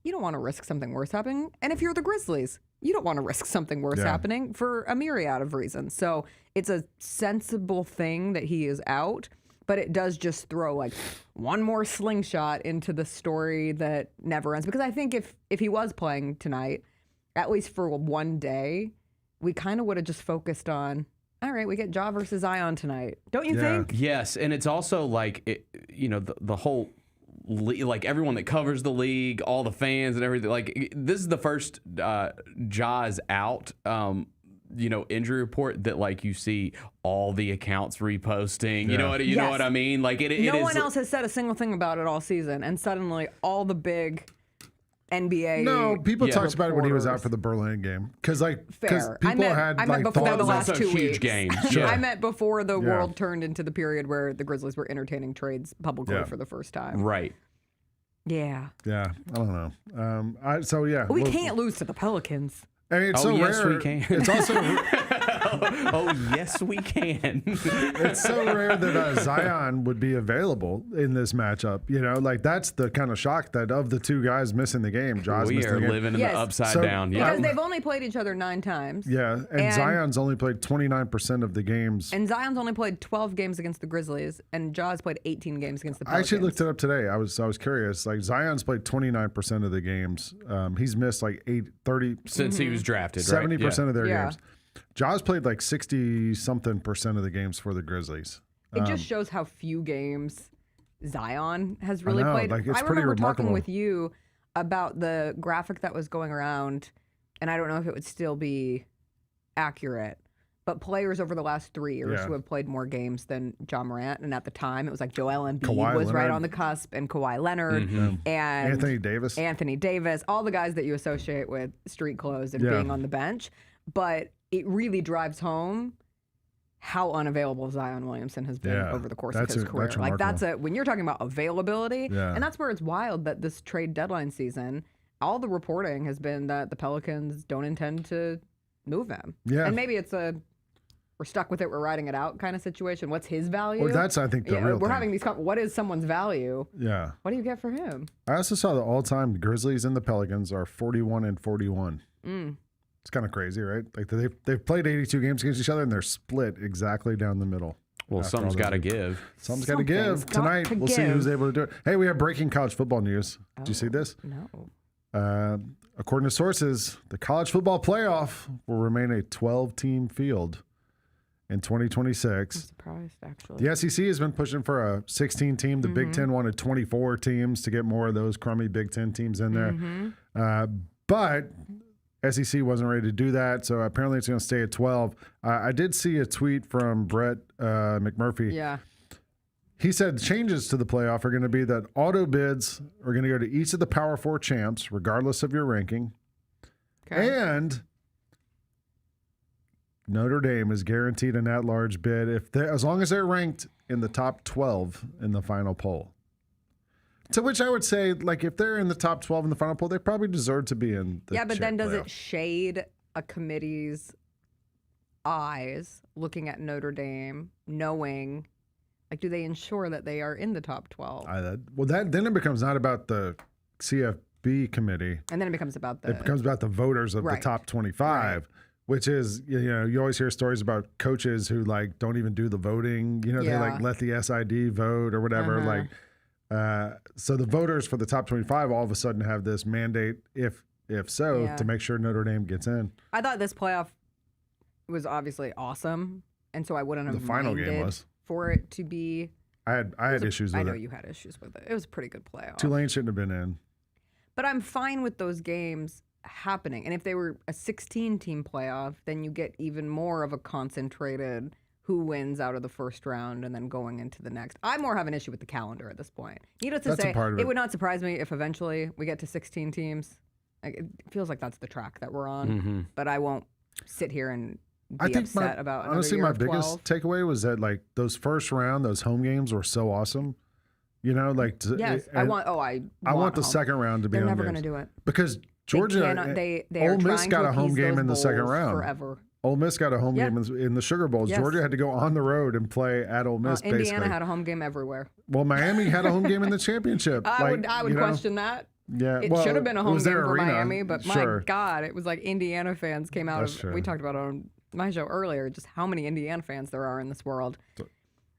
you don't want to risk something worse happening. And if you're the Grizzlies, you don't want to risk something worse happening for a myriad of reasons. So it's a sensible thing that he is out, but it does just throw like one more slingshot into the story that never ends. Because I think if he was playing tonight, at least for one day, we kind of would have just focused on, all right, we get Ja versus Zion tonight. Don't you think? Yes, and it's also like, the whole, like everyone that covers the league, all the fans and everything. Like this is the first Ja's out, injury report that like you see all the accounts reposting. You know what I mean? Like no one else has said a single thing about it all season, and suddenly all the big NBA. No, people talked about it when he was out for the Berlin game because people had I meant before the last 2 weeks. Huge game. I meant before the world turned into the period where the Grizzlies were entertaining trades publicly for the first time. Right. Yeah. Yeah. I don't know. We can't lose to the Pelicans. I mean, it's so rare. Yes, we can. It's also. Yes, we can. It's so rare that Zion would be available in this matchup. Like that's the kind of shock that of the 2 guys missing the game, Ja's we missing the game. are living in the upside down. Because they've only played each other 9 times. Yeah, and Zion's only played 29% of the games. And Zion's only played 12 games against the Grizzlies, and Ja's played 18 games against the Pelicans. I actually looked it up today. I was curious. Like Zion's played 29% of the games. He's missed like 30 since he was drafted. 70% of their games. Ja's played like 60-something% of the games for the Grizzlies. It just shows how few games Zion has really played. Like, it's I pretty remember remarkable. talking with you about the graphic that was going around, and I don't know if it would still be accurate, but players over the last 3 years who have played more games than John Morant, and at the time it was like Joel Embiid was right on the cusp, and Kawhi Leonard, and Anthony Davis, all the guys that you associate with street clothes and being on the bench. But it really drives home how unavailable Zion Williamson has been over the course of his career. Like when you're talking about availability, and that's where it's wild that this trade deadline season, all the reporting has been that the Pelicans don't intend to move him. Yeah. And maybe it's we're stuck with it, we're riding it out kind of situation. What's his value? Well, that's, I think, the real We're thing. having these, what is someone's value? Yeah. What do you get for him? I also saw the all-time Grizzlies and the Pelicans are 41-41. It's kind of crazy, right? Like they've played 82 games against each other, and they're split exactly down the middle. Well, something's got to give. Something's got to give. Tonight, we'll see who's able to do it. Hey, we have breaking college football news. Did you see this? No. According to sources, the college football playoff will remain a 12-team field in 2026. I'm surprised, actually. The SEC has been pushing for a 16-team. The Big Ten wanted 24 teams to get more of those crummy Big Ten teams in there. But SEC wasn't ready to do that, so apparently it's going to stay at 12. I did see a tweet from Brett McMurphy. Yeah. He said changes to the playoff are going to be that auto bids are going to go to each of the Power 4 champs, regardless of your ranking. Okay. And Notre Dame is guaranteed an at-large bid as long as they're ranked in the top 12 in the final poll. To which I would say, like, if they're in the top 12 in the final poll, they probably deserve to be in the but then does playoff. it shade a committee's eyes looking at Notre Dame, knowing, like, do they ensure that they are in the top 12? Then it becomes not about the CFB committee. And then it becomes about the voters of the top 25. Right. Which is, you always hear stories about coaches who, like, don't even do the voting. They, like, let the SID vote or whatever. So the voters for the top 25 all of a sudden have this mandate, if so, to make sure Notre Dame gets in. I thought this playoff was obviously awesome, and so I wouldn't have the final game was for it to be. I had issues with it. I know you had issues with it. It was a pretty good playoff. Tulane shouldn't have been in. But I'm fine with those games happening. And if they were a 16-team playoff, then you get even more of a concentrated who wins out of the first round and then going into the next. I more have an issue with the calendar at this point. Needless to say, it would not surprise me if eventually we get to 16 teams. It feels like that's the track that we're on, but I won't sit here and be upset about another honestly, year my of biggest 12. takeaway was that, like, those first round, those home games were so awesome. Yes, I want the second round to be. They're never going to do it because Georgia, they Ole Miss got a home game in the second round. Forever. Ole Miss got a home game in the Sugar Bowls. Yes. Georgia had to go on the road and play at Ole Miss. Indiana had a home game everywhere. Well, Miami had a home game in the championship. I would question that. Yeah, it should have been a home game for arena. Miami, but my God, it was like Indiana fans came out of. We talked about it on my show earlier, just how many Indiana fans there are in this world.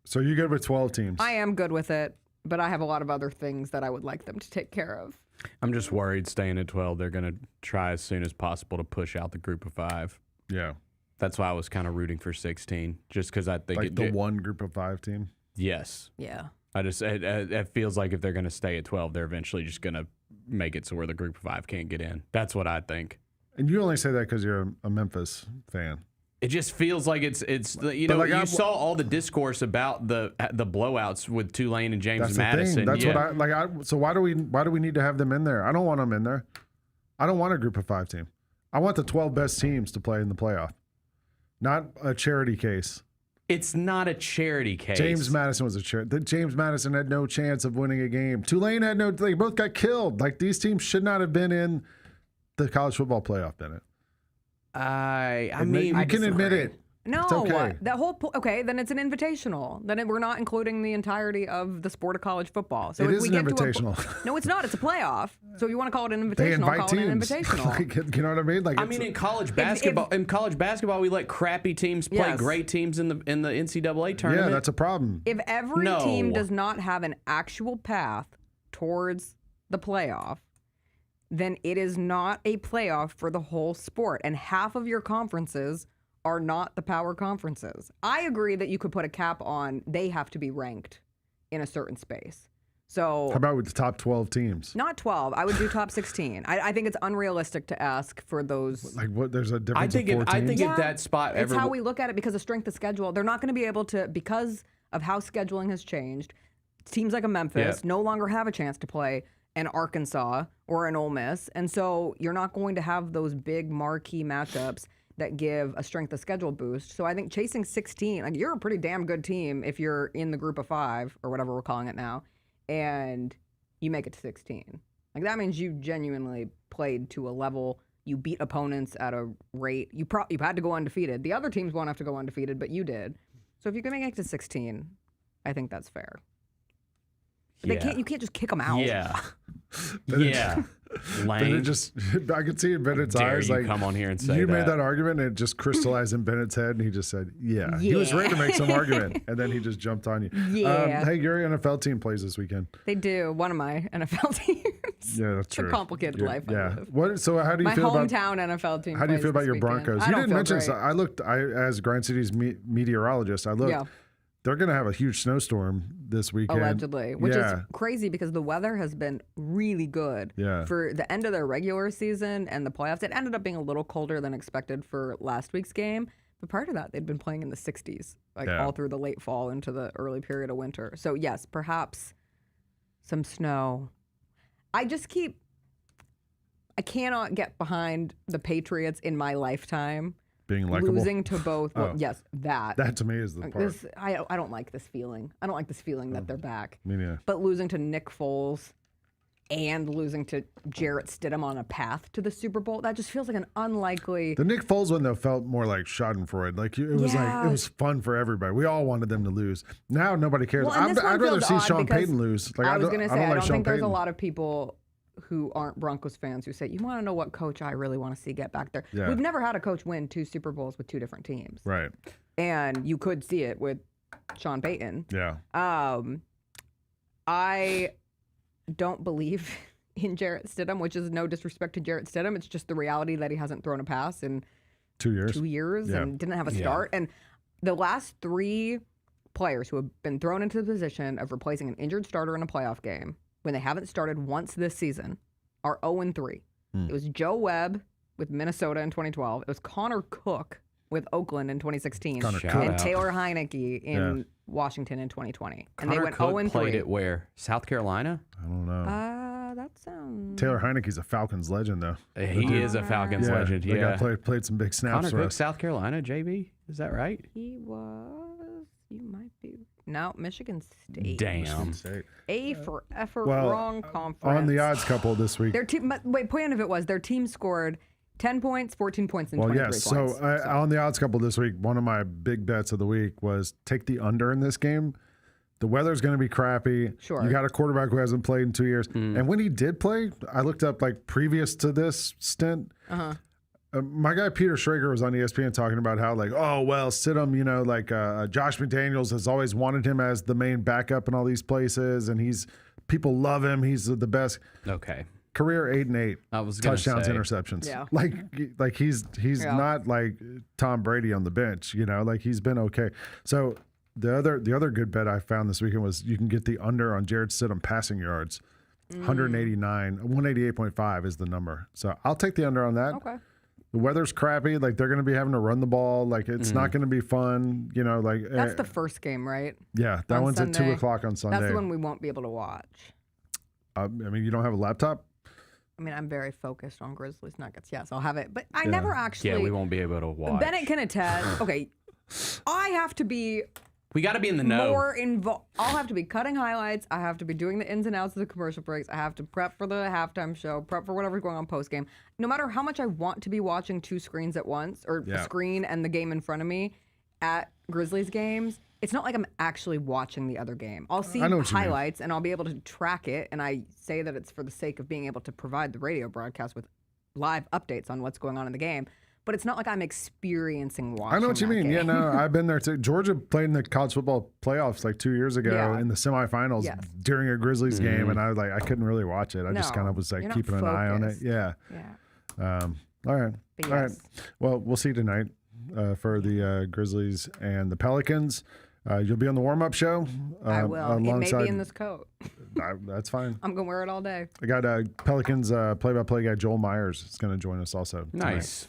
So you good with 12 teams? I am good with it, but I have a lot of other things that I would like them to take care of. I'm just worried staying at 12, they're going to try as soon as possible to push out the group of 5. Yeah. That's why I was kind of rooting for 16, just because I think the one group of 5 team. Yes. Yeah. It feels like if they're going to stay at 12, they're eventually just going to make it so where the group of 5 can't get in. That's what I think. And you only say that because you're a Memphis fan. It just feels like it's you saw all the discourse about the blowouts with Tulane and James Madison. That's what I like. So why do we need to have them in there? I don't want them in there. I don't want a group of 5 team. I want the 12 best teams to play in the playoff, not a charity case. It's not a charity case. James Madison was a charity. James Madison had no chance of winning a game. Tulane had no. They both got killed. Like, these teams should not have been in the college football playoff, Bennett. I mean, you can admit it. No, it's okay. That whole then it's an invitational. Then we're not including the entirety of the sport of college football. So it if is we an get invitational. No, it's not. It's a playoff. So if you want to call it an invitational, call it an invitational. Like, you know what I mean? Like, in college basketball, we let crappy teams play great teams in the NCAA tournament. Yeah, that's a problem. If every team does not have an actual path towards the playoff, then it is not a playoff for the whole sport. And half of your conferences are not the power conferences. I agree that you could put a cap on they have to be ranked in a certain space. So how about with the top 12 teams? Not 12. I would do top 16. I think it's unrealistic to ask for those. Like, what? There's a difference of 4 teams? I think at that spot, it's how we look at it because of strength of schedule. They're not going to be able to, because of how scheduling has changed, teams like a Memphis no longer have a chance to play an Arkansas or an Ole Miss. And so you're not going to have those big marquee matchups that give a strength of schedule boost. So I think chasing 16, like, you're a pretty damn good team if you're in the group of 5 or whatever we're calling it now, and you make it to 16. Like, that means you genuinely played to a level. You beat opponents at a rate. You had to go undefeated. The other teams won't have to go undefeated, but you did. So if you can make it to 16, I think that's fair. But you can't just kick them out. Yeah. Yeah. Bennett just, I could see in Bennett's eyes, like, come on here and say you made that argument, and it just crystallized in Bennett's head, and he just said, yeah. He was ready to make some argument, and then he just jumped on you. Yeah. Hey, your NFL team plays this weekend. They do. One of my NFL teams. Yeah, that's true. It's a complicated life. Yeah. So how do you feel about my hometown NFL team? How do you feel about your Broncos? You didn't mention. So as Grind City's meteorologist, I looked. Yeah. They're going to have a huge snowstorm this weekend. Allegedly, which is crazy because the weather has been really good for the end of their regular season and the playoffs. It ended up being a little colder than expected for last week's game, But prior to that, they'd been playing in the 60s, like all through the late fall into the early period of winter. So yes, perhaps some snow. I cannot get behind the Patriots in my lifetime. Being likable? Losing to both. Well, yes, that. That to me is the part. I don't like this feeling. I don't like this feeling that they're back. Me neither. But losing to Nick Foles and losing to Jarrett Stidham on a path to the Super Bowl, that just feels like an unlikely. The Nick Foles one, though, felt more like schadenfreude. Like, it was it was fun for everybody. We all wanted them to lose. Now nobody cares. Well, I'd rather see Sean Payton lose. Like, I was going to say, I don't think there's a Payton. lot of people who aren't Broncos fans who say, you want to know what coach I really want to see get back there. Yeah. We've never had a coach win 2 Super Bowls with 2 different teams. Right. And you could see it with Sean Payton. Yeah. I don't believe in Jarrett Stidham, which is no disrespect to Jarrett Stidham. It's just the reality that he hasn't thrown a pass in 2 years. 2 years and didn't have a start. And the last 3 players who have been thrown into the position of replacing an injured starter in a playoff game when they haven't started once this season are 0-3. It was Joe Webb with Minnesota in 2012. It was Connor Cook with Oakland in 2016. And Taylor Heineke in Washington in 2020. And they went Cook 0-3. Played it where? South Carolina? I don't know. That sounds. Taylor Heineke's a Falcons legend, though. He is a Falcons legend. That guy played some big snaps Connor for Cook, us. South Carolina, JB? Is that right? He was. You might be. No, Michigan State. Damn. A for effort, Well, wrong conference. On the odds couple this week. Their team. Wait, point of it was their team scored 10 points, 14 points, and 23 points. So on the odds couple this week, one of my big bets of the week was take the under in this game. The weather's going to be crappy. Sure. You got a quarterback who hasn't played in 2 years. And when he did play, I looked up like previous to this stint. My guy Peter Schrager was on ESPN talking about how like, oh, well, Stidham, you know, like Josh McDaniels has always wanted him as the main backup in all these places. And people love him. He's the best. Okay. Career 8-8. I was gonna touchdowns, say. interceptions. Yeah. Like he's not like Tom Brady on the bench, you know, like he's been okay. So the other good bet I found this weekend was you can get the under on Jarrett Stidham passing yards. 188.5 is the number. So I'll take the under on that. Okay. The weather's crappy. Like they're going to be having to run the ball. Like it's not going to be fun. You know, like That's the first game, right? Yeah, that On one's Sunday. at 2:00 on Sunday. That's the one we won't be able to watch. I mean, you don't have a laptop? I mean, I'm very focused on Grizzlies Nuggets. Yes, I'll have it. But I never actually. Yeah, we won't be able to watch. Bennett can attest. Okay. I have to be We got to be in the know. more involved. I'll have to be cutting highlights. I have to be doing the ins and outs of the commercial breaks. I have to prep for the halftime show, prep for whatever's going on post game. No matter how much I want to be watching 2 screens at once, or the screen and the game in front of me at Grizzlies games, it's not like I'm actually watching the other game. I'll see highlights and I'll be able to track it. And I say that it's for the sake of being able to provide the radio broadcast with live updates on what's going on in the game. But it's not like I'm experiencing watching. I know what you mean. game. Yeah, no, I've been there too. Georgia played in the college football playoffs like 2 years ago in the semifinals during a Grizzlies game, and I was like, I couldn't really watch it. I just kind of was like keeping an eye on it. Yeah. All right. But All right. Well, we'll see tonight for the Grizzlies and the Pelicans. You'll be on the warm-up show. I will. It may be in this coat. That's fine. I'm going to wear it all day. I got Pelicans play-by-play guy Joel Myers is going to join us also tonight. Nice.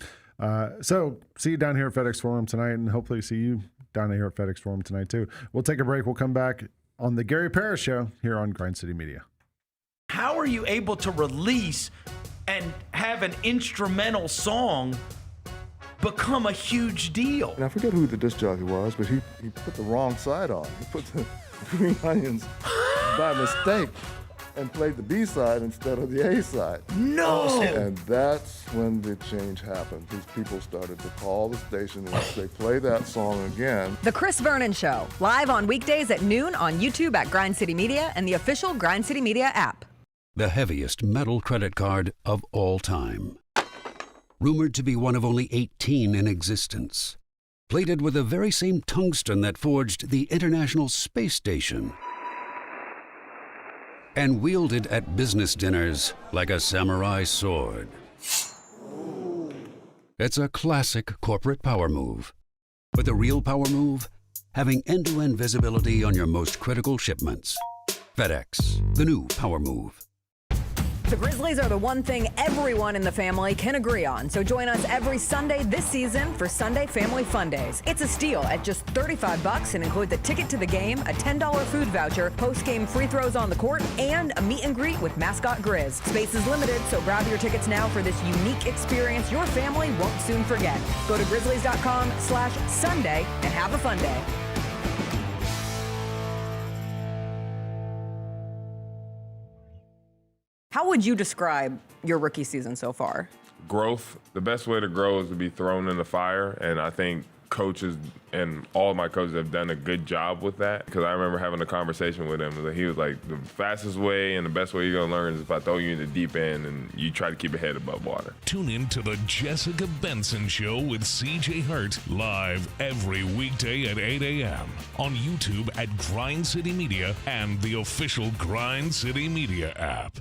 So see you down here at FedEx Forum tonight, and hopefully see you down here at FedEx Forum tonight too. We'll take a break. We'll come back on the Gary Parrish Show here on Grind City Media. How are you able to release and have an instrumental song become a huge deal? And I forget who the disc jockey was, but he put the wrong side on. He put the Green Onions by mistake and played the B side instead of the A side. No! And that's when the change happened. These people started to call the station and if they play that song again. The Chris Vernon Show, live on weekdays at noon on YouTube at Grind City Media and the official Grind City Media app. The heaviest metal credit card of all time. Rumored to be one of only 18 in existence. Plated with the very same tungsten that forged the International Space Station. And wielded at business dinners like a samurai sword. It's a classic corporate power move. But the real power move? Having end-to-end visibility on your most critical shipments. FedEx, the new power move. The Grizzlies are the one thing everyone in the family can agree on, so join us every Sunday this season for Sunday Family Fun Days. It's a steal at just $35 and includes a ticket to the game, a $10 food voucher, post-game free throws on the court, and a meet and greet with mascot Grizz. Space is limited, so grab your tickets now for this unique experience your family won't soon forget. Go to grizzlies.com/Sunday and have a fun day. How would you describe your rookie season so far? Growth. The best way to grow is to be thrown in the fire, and I think coaches and all of my coaches have done a good job with that, because I remember having a conversation with him. He was like, the fastest way and the best way you're going to learn is if I throw you in the deep end and you try to keep your head above water. Tune in to the Jessica Benson Show with CJ Hurt, live every weekday at 8 a.m. on YouTube at Grind City Media and the official Grind City Media app.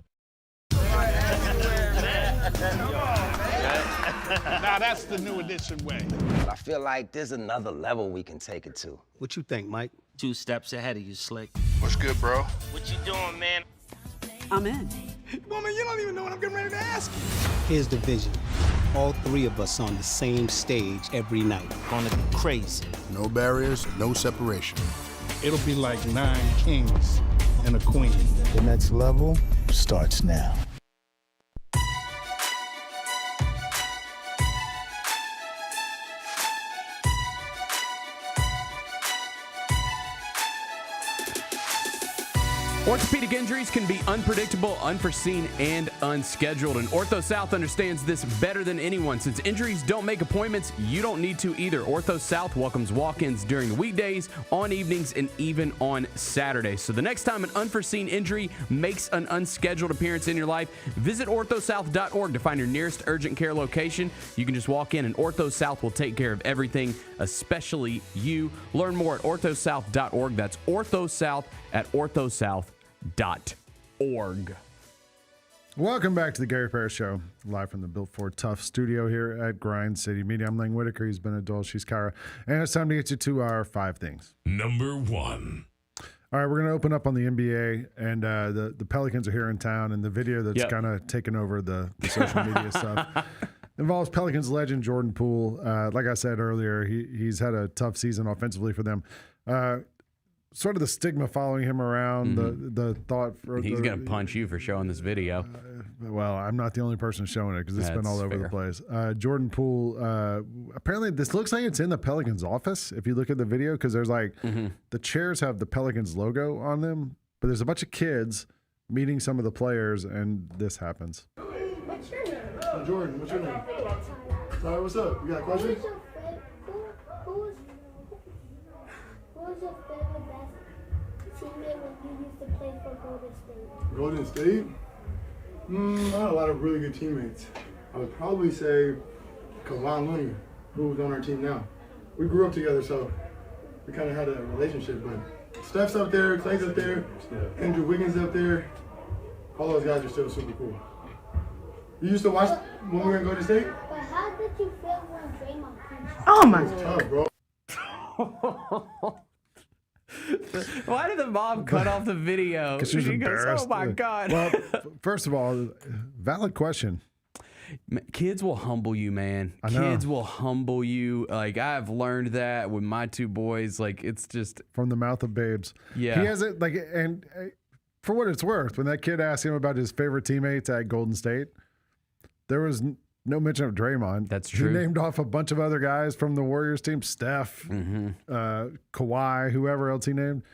Now that's the new edition way. I feel like there's another level we can take it to. What you think, Mike? 2 steps ahead of you, Slick. What's good, bro? What you doing, man? I'm in. Woman, you don't even know what I'm getting ready to ask you. Here's the vision. All 3 of us on the same stage every night. Gonna be crazy. No barriers, no separation. It'll be like 9 kings and a queen. The next level starts now. Orthopedic injuries can be unpredictable, unforeseen, and unscheduled. And Ortho South understands this better than anyone. Since injuries don't make appointments, you don't need to either. Ortho South welcomes walk-ins during the weekdays, on evenings, and even on Saturdays. So the next time an unforeseen injury makes an unscheduled appearance in your life, visit orthosouth.org to find your nearest urgent care location. You can just walk in and Ortho South will take care of everything, especially you. Learn more at orthosouth.org. That's OrthoSouth at orthosouth.org. Welcome back to the Gary Parrish Show, live from the Built for Tough studio here at Grind City Media. I'm Lang Whitaker. He's been a Doyle. She's Kyra. And it's time to get you to our 5 things. Number 1. All right, we're going to open up on the NBA, and the Pelicans are here in town, and the video that's kind of taken over the social media stuff involves Pelicans legend Jordan Poole. Like I said earlier, he's had a tough season offensively for them. Sort of the stigma following him around, the thought. He's going to punch you for showing this video. Well, I'm not the only person showing it because it's been all over the place. Jordan Poole, apparently this looks like it's in the Pelicans office if you look at the video, because there's like the chairs have the Pelicans logo on them, but there's a bunch of kids meeting some of the players, and this happens. What's your name? Jordan, what's your name? Sorry, what's up? You got a question? Who's your favorite best teammate when you used to play for Golden State? Golden State? I had a lot of really good teammates. I would probably say Kawhi Leonard, who's on our team now. We grew up together, so we kind of had a relationship. But Steph's up there, Clay's up there, Andrew Wiggins up there. All those guys are still super cool. You used to watch when we were in Golden State? But how did you feel when Draymond punched you? Oh my God, bro. Why did the mom cut off the video? Because she was embarrassed. Oh my God. Well, first of all, valid question. Kids will humble you, man. I know. Kids will humble you. Like, I've learned that with my 2 boys. Like, it's just from the mouth of babes. Yeah. He has it like, and for what it's worth, when that kid asked him about his favorite teammates at Golden State, there was no mention of Draymond. That's true. He named off a bunch of other guys from the Warriors team, Steph, Kawhi, whoever else he named.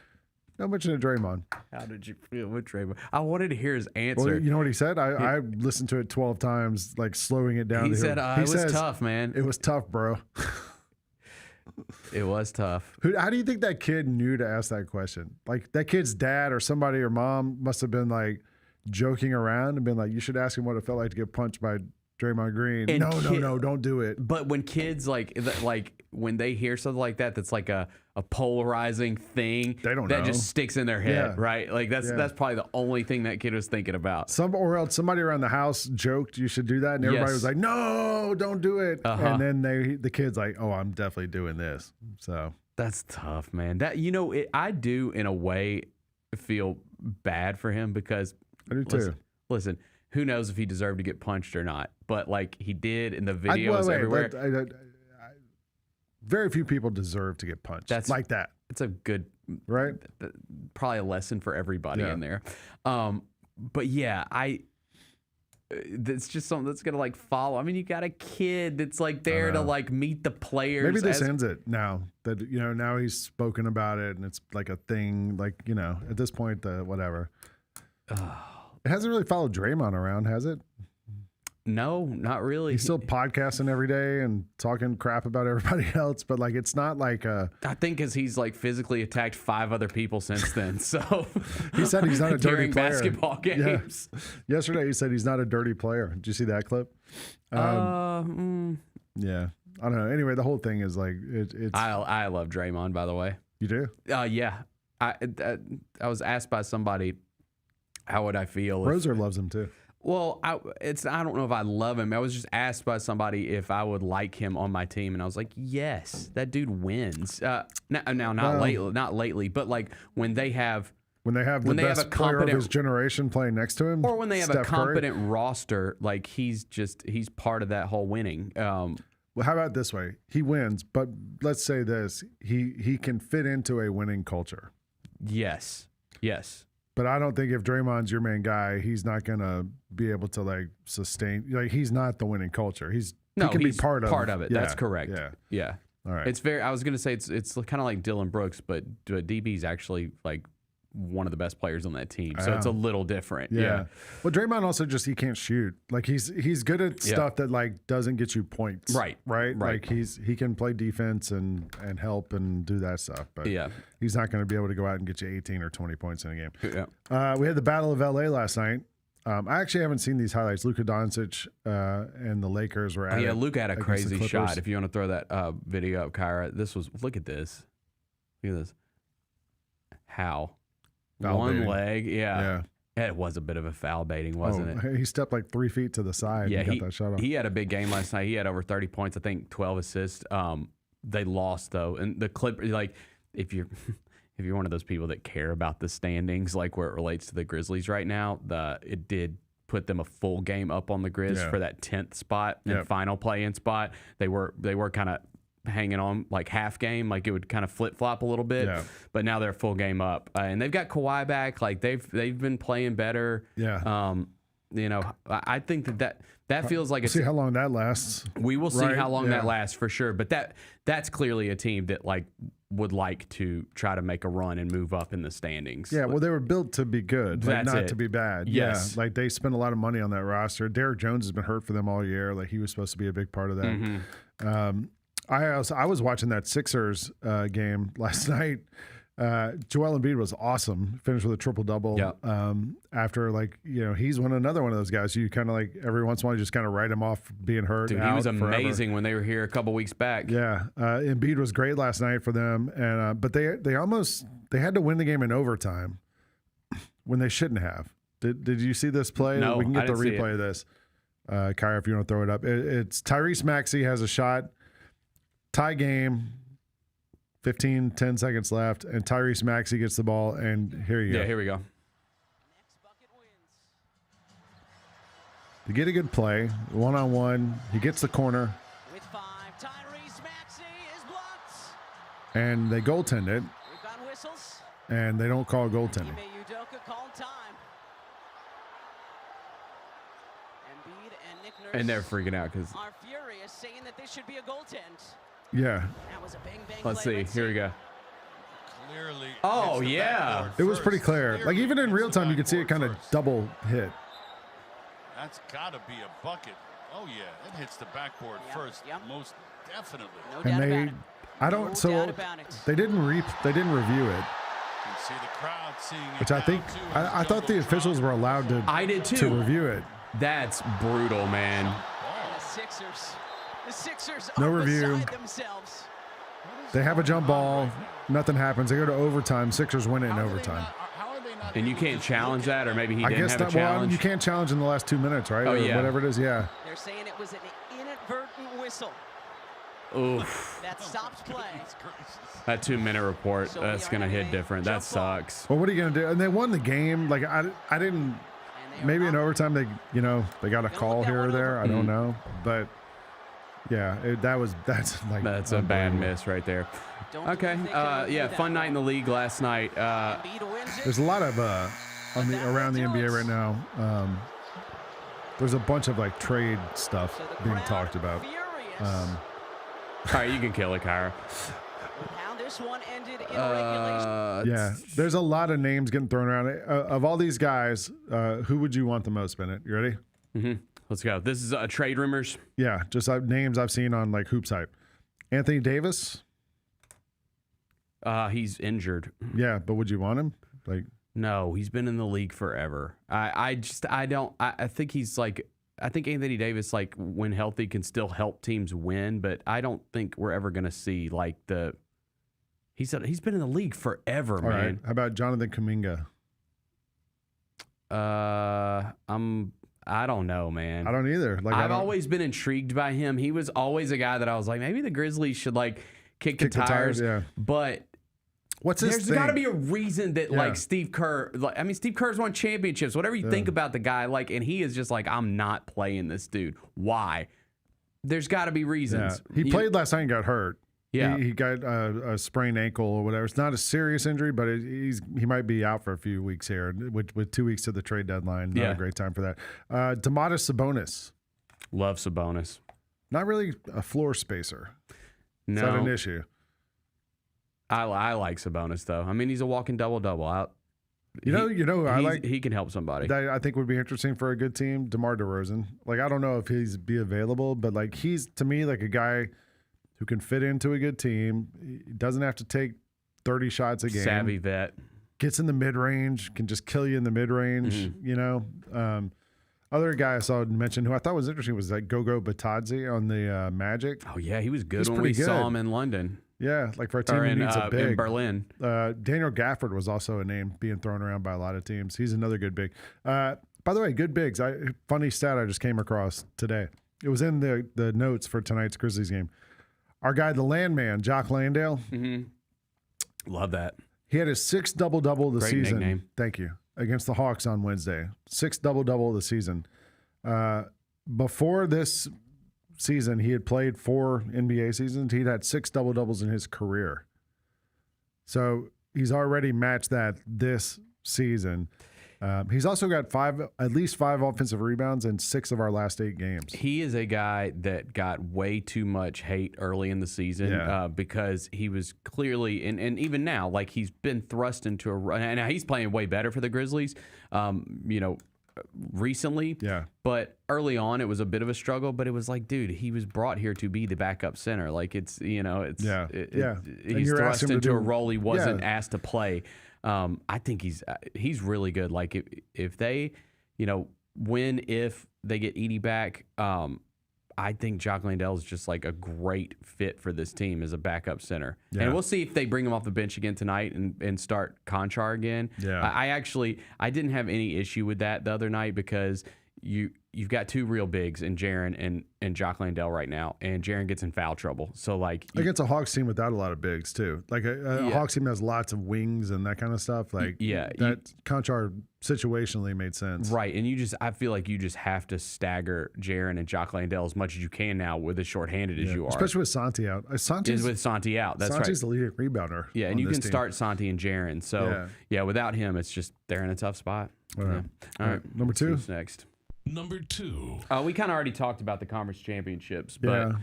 No mention of Draymond. How did you feel with Draymond? I wanted to hear his answer. Well, you know what he said? I listened to it 12 times, like slowing it down. He said, it was tough, man. It was tough, bro. It was tough. How do you think that kid knew to ask that question? Like, that kid's dad or somebody or mom must have been like joking around and been like, you should ask him what it felt like to get punched by Draymond Green. And No, don't do it. But when kids like when they hear something like that, that's like a polarizing thing. They don't that know. just sticks in their head, right? Like that's probably the only thing that kid was thinking about. Or else somebody around the house joked you should do that, and everybody was like, "No, don't do it." And then the kid's like, "Oh, I'm definitely doing this." So that's tough, man. That I do in a way feel bad for him because I do too. Listen. who knows if he deserved to get punched or not? But like he did in the videos everywhere. Very few people deserve to get punched. That's like that. It's a good, right? Probably a lesson for everybody in there. But yeah, it's just something that's gonna like follow. I mean, you got a kid that's like there to like meet the players. Maybe this ends it now that now he's spoken about it and it's like a thing. Like at this point, whatever. It hasn't really followed Draymond around, has it? No, not really. He's still podcasting every day and talking crap about everybody else, but like it's not like I think because he's like physically attacked 5 other people since then. So he said he's not a dirty player. Basketball games. Yeah. Yesterday he said he's not a dirty player. Did you see that clip? Yeah, I don't know. Anyway, the whole thing is like it's. I love Draymond, by the way. You do? Yeah. I was asked by somebody, how would I feel? Roser loves him too. Well, I don't know if I love him. I was just asked by somebody if I would like him on my team, and I was like, yes, that dude wins. Not lately, but like when they have the best player of his generation playing next to him, or when they have Steph a competent Curry. roster, like he's part of that whole winning. Well, how about this way? He wins, but let's say this: he can fit into a winning culture. Yes. But I don't think if Draymond's your main guy, he's not gonna be able to like sustain. Like he's not the winning culture. He can be part of it. Yeah, That's correct. Yeah. All right. It's very. I was gonna say it's kind of like Dylan Brooks, but DB's actually like one of the best players on that team, so it's a little different. Yeah. Well, Draymond also he can't shoot. Like he's good at stuff that like doesn't get you points. Right. Like he can play defense and help and do that stuff. But he's not going to be able to go out and get you 18 or 20 points in a game. Yeah. We had the Battle of LA last night. I actually haven't seen these highlights. Luka Doncic and the Lakers were at it. Yeah, Luka had a crazy Clippers. shot. If you want to throw that video up, Kyra, look at this. Look at this. How? Foul One baiting. leg, yeah. It was a bit of a foul baiting, wasn't it? He stepped like 3 feet to the side and got that shot off. He had a big game last night. He had over 30 points, I think 12 assists. They lost though, and the Clippers, like if you're one of those people that care about the standings, like where it relates to the Grizzlies right now, it did put them a full game up on the Grizz for that 10th spot and final play-in spot. They were kind of hanging on like half game, like it would kind of flip-flop a little bit, but now they're full game up, and they've got Kawhi back. Like they've been playing better. I think that feels like see how long that lasts. We will see how long that lasts for sure, but that's clearly a team that like would like to try to make a run and move up in the standings. Well, they were built to be good, like not to be bad. Yes. Like they spent a lot of money on that roster. Derrick Jones has been hurt for them all year. Like he was supposed to be a big part of that. I was watching that Sixers game last night. Joel Embiid was awesome. Finished with a triple-double. After he's another one of those guys you kind of like every once in a while you just kind of write him off being hurt. Dude, he was amazing when they were here a couple weeks back. Embiid was great last night for them, and but they had to win the game in overtime when they shouldn't have. Did you see this play? No, we can get I the didn't see replay of this. Kyra, if you want to throw it up, it's Tyrese Maxey has a shot. Tie game, 10 seconds left, and Tyrese Maxey gets the ball, and here you go. Yeah, here we go. To get a good play, one-on-one, he gets the corner. With 5, Tyrese Maxey is blocked. And they goaltend it. We've got whistles. And they don't call goaltending. Udoka called time. Embiid and Nick Nurse And they're freaking out because are furious, saying that this should be a goaltend. Yeah. That was a bang Let's play. see. Here we go. Clearly. Oh, yeah. It was pretty clear. Like, even in real time, you could see it kind of double hit. That's got to be a bucket. Oh, yeah. It hits the backboard first. Most definitely. No doubt about it. I don't, No so doubt about it. they didn't review it. You can see the crowd seeing it. Which I think, I thought the officials were allowed to. I did too. To review it. That's brutal, man. And the Sixers No are review. beside themselves. They have a jump ball. Nothing happens. They go to overtime. Sixers win it in overtime. And you can't challenge that, or maybe he I didn't guess have that a challenge. one you can't challenge in the last 2 minutes, right? Oh, Or yeah. whatever it is. Yeah. They're saying it was an inadvertent whistle. Oof. That stopped play. That 2-minute report, that's going to hit different. That sucks. Well, what are you going to do? And they won the game. Like, I didn't. maybe in overtime they got a call here or there. I don't know, but yeah, that's a bad miss right there. Okay, yeah, fun night in the league last night. There's a lot of around the NBA right now. There's a bunch of like trade stuff being talked about. All right, you can kill it, Kyra. How this one ended in regulation. Yeah, there's a lot of names getting thrown around. Of all these guys, who would you want the most, Bennett? You ready? Mm-hmm. Let's go. This is trade rumors. Yeah, just names I've seen on like Hoops Hype. Anthony Davis. He's injured. Yeah, but would you want him? Like, no, he's been in the league forever. I think he's like, I think Anthony Davis, like when healthy, can still help teams win, but I don't think we're ever gonna see like he's been in the league forever, all man. Right. How about Jonathan Kuminga? I don't know, man. I don't either. Like, I've always been intrigued by him. He was always a guy that I was like, maybe the Grizzlies should like kick the tires. Yeah. But there's got to be a reason that like Steve Kerr, Steve Kerr's won championships. Whatever you think about the guy, like, and he is just like, I'm not playing this dude. Why? There's got to be reasons. Yeah. He played last night and got hurt. Yeah, he got a sprained ankle or whatever. It's not a serious injury, but he might be out for a few weeks here with 2 weeks to the trade deadline. Not a great time for that. Domantas Sabonis. Love Sabonis. Not really a floor spacer. No. Is that an issue? I like Sabonis though. I mean, he's a walking double-double out. You know, I like. He can help somebody. That I think would be interesting for a good team. DeMar DeRozan. Like, I don't know if he's be available, but like he's to me like a guy who can fit into a good team. He doesn't have to take 30 shots a game. Savvy vet. Gets in the mid-range, can just kill you in the mid-range, you know. Other guy I saw mentioned who I thought was interesting was like Gogo Batadze on the Magic. Oh, yeah, he was good when we saw him in London. Yeah, like for a team that needs a big. In Berlin. Daniel Gafford was also a name being thrown around by a lot of teams. He's another good big. By the way, good bigs. Funny stat I just came across today. It was in the notes for tonight's Grizzlies game. Our guy, the Landman, Jock Landale. Mm-hmm. Love that. He had his 6th double-double of the season. Nickname. Thank you. Against the Hawks on Wednesday. 6th double-double of the season. Before this season, he had played 4 NBA seasons. He'd had 6 double-doubles in his career. So he's already matched that this season. He's also got at least 5 offensive rebounds in 6 of our last 8 games. He is a guy that got way too much hate early in the season because he was clearly, and even now, like he's been thrust into a run. And now he's playing way better for the Grizzlies, recently. Yeah. But early on, it was a bit of a struggle. But it was like, dude, he was brought here to be the backup center. Like he's he's thrust into a role he wasn't asked to play. I think he's really good. Like if they, if they get Edey back, I think Jock Landale is just like a great fit for this team as a backup center. Yeah. And we'll see if they bring him off the bench again tonight and start Conchar again. Yeah. I didn't have any issue with that the other night because you've got 2 real bigs in Jaren and Jock Landale right now, and Jaren gets in foul trouble. So like against a Hawks team without a lot of bigs too. Like a Hawks team has lots of wings and that kind of stuff. Like that Conchar situationally made sense. Right. And I feel like you just have to stagger Jaren and Jock Landale as much as you can now with as shorthanded as you are. Especially with Santi out. Santi's with Santi out. That's Santi's right. the leading rebounder. Yeah, and you can start Santi and Jaren. So without him, it's just they're in a tough spot. All right. All right. Number 2. Who's next? Number 2. We kind of already talked about the conference championships, but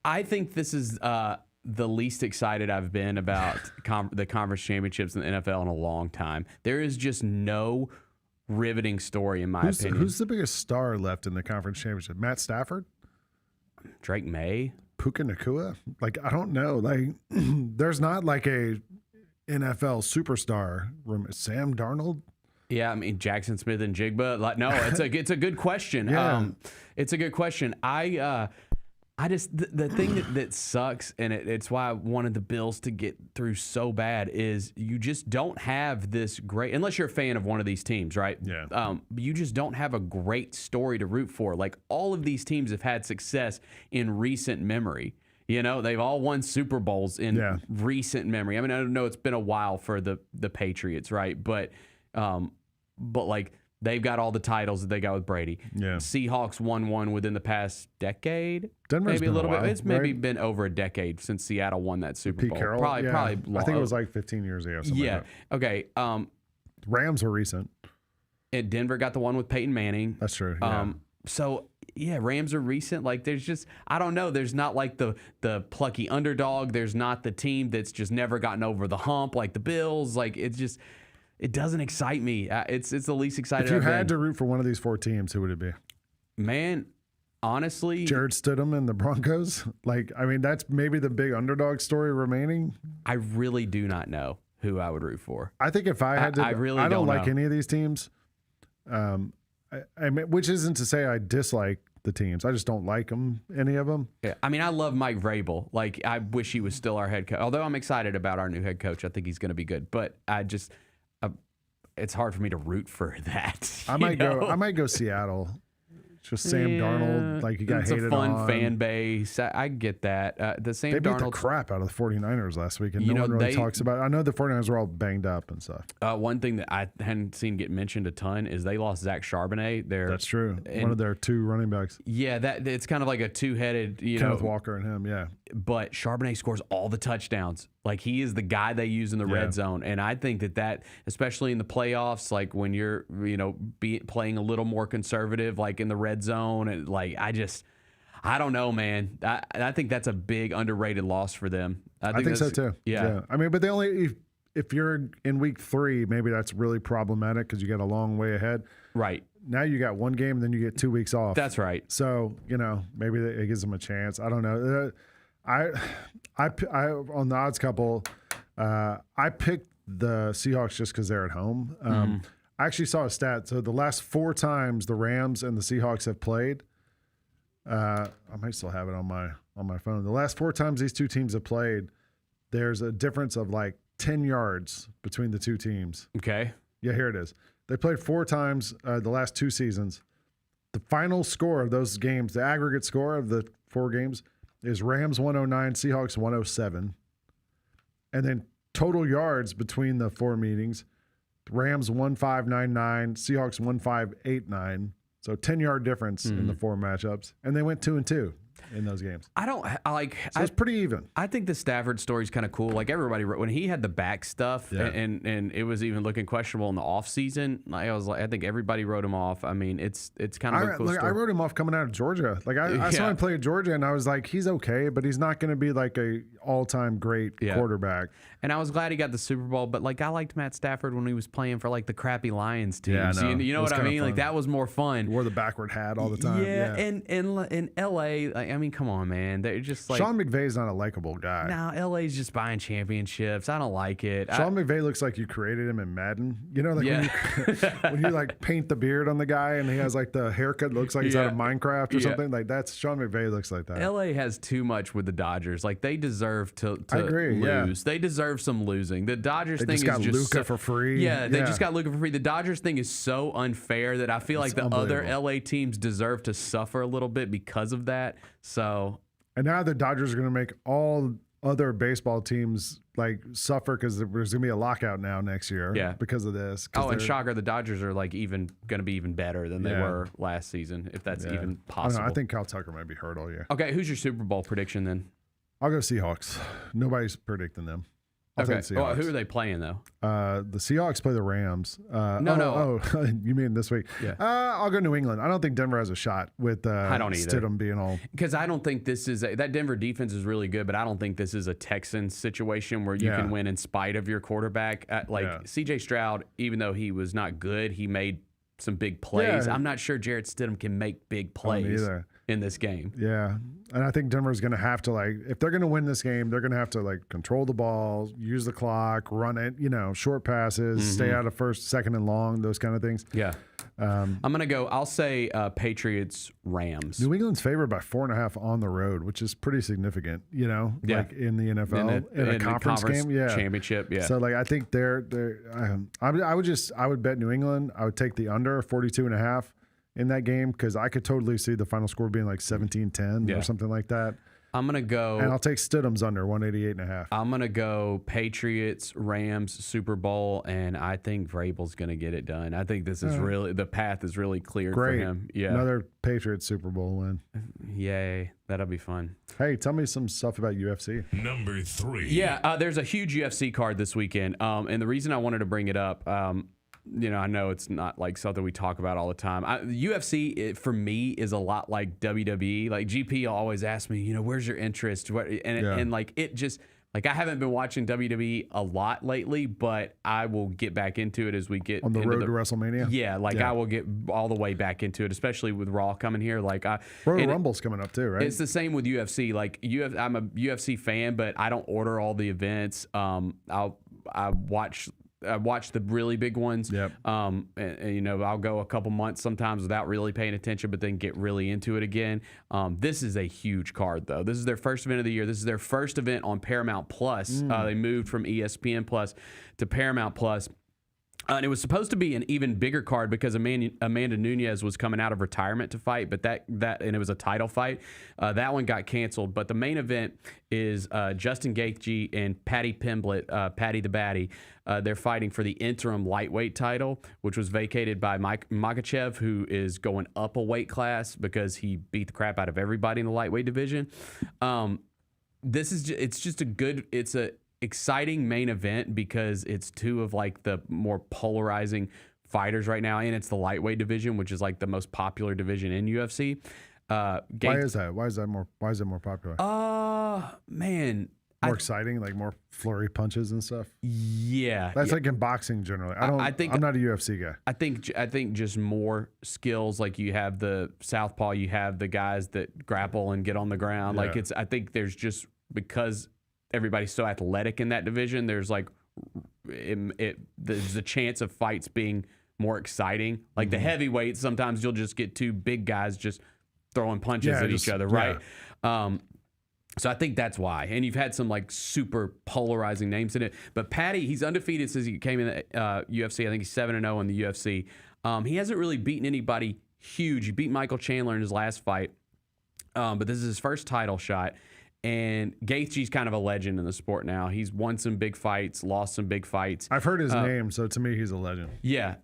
I think this is the least excited I've been about the conference championships in the NFL in a long time. There is just no riveting story in my opinion. Who's the biggest star left in the conference championship? Matt Stafford? Drake May? Puka Nacua? Like, I don't know. Like, there's not like a NFL superstar. Sam Darnold? Yeah, I mean Jackson Smith and Jigba. Like, no, it's a good question. It's a good question. I just the thing that sucks, and it's why I wanted the Bills to get through so bad is you just don't have this great, unless you're a fan of one of these teams, right? Yeah. You just don't have a great story to root for. Like all of these teams have had success in recent memory. They've all won Super Bowls in recent memory. I mean, I know it's been a while for the Patriots, right? But like They've got all the titles that they got with Brady. Yeah. Seahawks won one within the past decade. Denver's maybe been a little a while, bit. It's maybe right? been over a decade since Seattle won that Super Pete Bowl. Carroll? Probably. I think it was like 15 years ago. Yeah. Like Okay. Rams were recent. And Denver got the one with Peyton Manning. That's true. Yeah. So yeah, Rams are recent. Like there's just I don't know. There's not like the plucky underdog. There's not the team that's just never gotten over the hump like the Bills. Like it's just it doesn't excite me. It's the least excited. If you I've had been. to root for one of these 4 teams, who would it be? Man, honestly, Jared Stidham and the Broncos. Like I mean, that's maybe the big underdog story remaining. I really do not know who I would root for. I think if I had to, I really I don't like know. any of these teams. I mean, which isn't to say I dislike the teams. I just don't like them, any of them. Yeah, I mean, I love Mike Vrabel. Like, I wish he was still our head coach. Although I'm excited about our new head coach. I think he's going to be good. But I just, it's hard for me to root for that. I might go Seattle. Just Sam Darnold, like you got hated on. It's a fun fan base. I get that. The Sam They beat Darnold the crap out of the 49ers last week, and You no know, one really they- talks about it. I know the 49ers were all banged up and stuff. One thing that I hadn't seen get mentioned a ton is they lost Zach Charbonnet. That's true. One of their 2 running backs. Yeah, that it's kind of like a two-headed, Kenneth Walker and him, yeah. But Charbonnet scores all the touchdowns. Like he is the guy they use in the red zone, and I think that especially in the playoffs, like when you're playing a little more conservative, like in the red zone, and like I don't know, man. I think that's a big underrated loss for them. I think so too. Yeah. I mean, but they only if you're in week 3, maybe that's really problematic because you got a long way ahead. Right. Now you got 1 game, then you get 2 weeks off. That's right. So maybe it gives them a chance. I don't know. I on the odds couple, I picked the Seahawks just because they're at home. I actually saw a stat. So the last 4 times the Rams and the Seahawks have played, I might still have it on my phone. The last 4 times these 2 teams have played, there's a difference of like 10 yards between the 2 teams. Okay. Yeah, here it is. They played 4 times the last 2 seasons. The final score of those games, the aggregate score of the 4 games, is Rams 109, Seahawks 107. And then total yards between the 4 meetings, Rams 1599, Seahawks 1589. So 10-yard difference in the 4 matchups. And they went 2-2 in those games. So it's pretty even. I think the Stafford story is kind of cool. Like everybody, when he had the back stuff and it was even looking questionable in the offseason, I think everybody wrote him off. I mean, it's kind of a cool story. I wrote him off coming out of Georgia. Like I saw him play at Georgia, and I was like, he's okay, but he's not going to be like a all-time great quarterback. And I was glad he got the Super Bowl, but like I liked Matt Stafford when he was playing for like the crappy Lions teams. Yeah, you know what I mean? Like that was more fun. He wore the backward hat all the time. Yeah. And in LA, I mean, come on, man. They're just like Sean McVay's not a likable guy. No, LA's just buying championships. I don't like it. Sean McVay looks like you created him in Madden. You know, like when you like paint the beard on the guy and he has like the haircut looks like he's out of Minecraft or something. Like that's Sean McVay looks like that. LA has too much with the Dodgers. Like they deserve to I agree, lose. They deserve some losing. The Dodgers They thing just is got just Luka for free. Yeah, they just got Luka for free. The Dodgers thing is so unfair that I feel like the other LA teams deserve to suffer a little bit because of that. So and now the Dodgers are going to make all other baseball teams like suffer because there's going to be a lockout now next year. Yeah, because of this. And shocker, the Dodgers are like even going to be even better than they were last season, if that's even possible. I think Kyle Tucker might be hurt all year. Okay, who's your Super Bowl prediction then? I'll go Seahawks. Nobody's predicting them. I'll take the Well, Seahawks. who are they playing though? The Seahawks play the Rams. No. You mean this week? Yeah. I'll go New England. I don't think Denver has a shot with I don't either. Stidham being all. Because I don't think this is that Denver defense is really good, but I don't think this is a Texans situation where you can win in spite of your quarterback. C.J. Stroud, even though he was not good, he made some big plays. Yeah. I'm not sure Jarrett Stidham can make big plays in this game. Yeah. And I think Denver's going to have to, like, if they're going to win this game, they're going to have to, like, control the ball, use the clock, run it, short passes, stay out of first, second, and long, those kind of things. Yeah. I'm going to go, I'll say Patriots, Rams. New England's favored by 4.5 on the road, which is pretty significant, like in the NFL, in a conference game. Yeah. Championship. Yeah. So, like, I think I would bet New England. I would take the under 42.5 in that game because I could totally see the final score being like 17-10 or something like that. I'm going to go. And I'll take Stidham's under 188.5. I'm going to go Patriots, Rams, Super Bowl, and I think Vrabel's going to get it done. I think this is really, the path is really clear for him. Yeah. Another Patriots Super Bowl win. Yay. That'll be fun. Hey, tell me some stuff about UFC. Number 3. Yeah, there's a huge UFC card this weekend. And the reason I wanted to bring it up, I know it's not like something we talk about all the time. UFC, for me, is a lot like WWE. Like GP always asks me, where's your interest? And like it just, like I haven't been watching WWE a lot lately, but I will get back into it as we get on the into road to WrestleMania. Yeah, I will get all the way back into it, especially with Raw coming here. Royal Rumble's coming up too, right? It's the same with UFC. Like I'm a UFC fan, but I don't order all the events. I watch the really big ones. Yep. And I'll go a couple months sometimes without really paying attention, but then get really into it again. This is a huge card, though. This is their first event of the year. This is their first event on Paramount Plus. They moved from ESPN Plus to Paramount Plus. And it was supposed to be an even bigger card because Amanda Nunes was coming out of retirement to fight, but and it was a title fight. That one got canceled. But the main event is Justin Gaethje and Paddy Pimblett, Paddy the Baddy. They're fighting for the interim lightweight title, which was vacated by Makhachev, who is going up a weight class because he beat the crap out of everybody in the lightweight division. It's just it's a exciting main event because it's two of like the more polarizing fighters right now, and it's the lightweight division, which is like the most popular division in UFC. Why is that? Why is it more popular? Man, more exciting, like more flurry punches and stuff. Yeah, that's like in boxing generally. I'm not a UFC guy. I think just more skills. Like you have the southpaw, you have the guys that grapple and get on the ground. Yeah. Like I think there's just because everybody's so athletic in that division, there's like there's a chance of fights being more exciting. Like the heavyweights, sometimes you'll just get two big guys just throwing punches at each other, right? Yeah. So I think that's why. And you've had some like super polarizing names in it. But Paddy, he's undefeated since he came in the UFC. I think he's 7-0 in the UFC. He hasn't really beaten anybody huge. He beat Michael Chandler in his last fight. But this is his first title shot. And Gaethje's kind of a legend in the sport now. He's won some big fights, lost some big fights. I've heard his name, so to me, he's a legend. Yeah.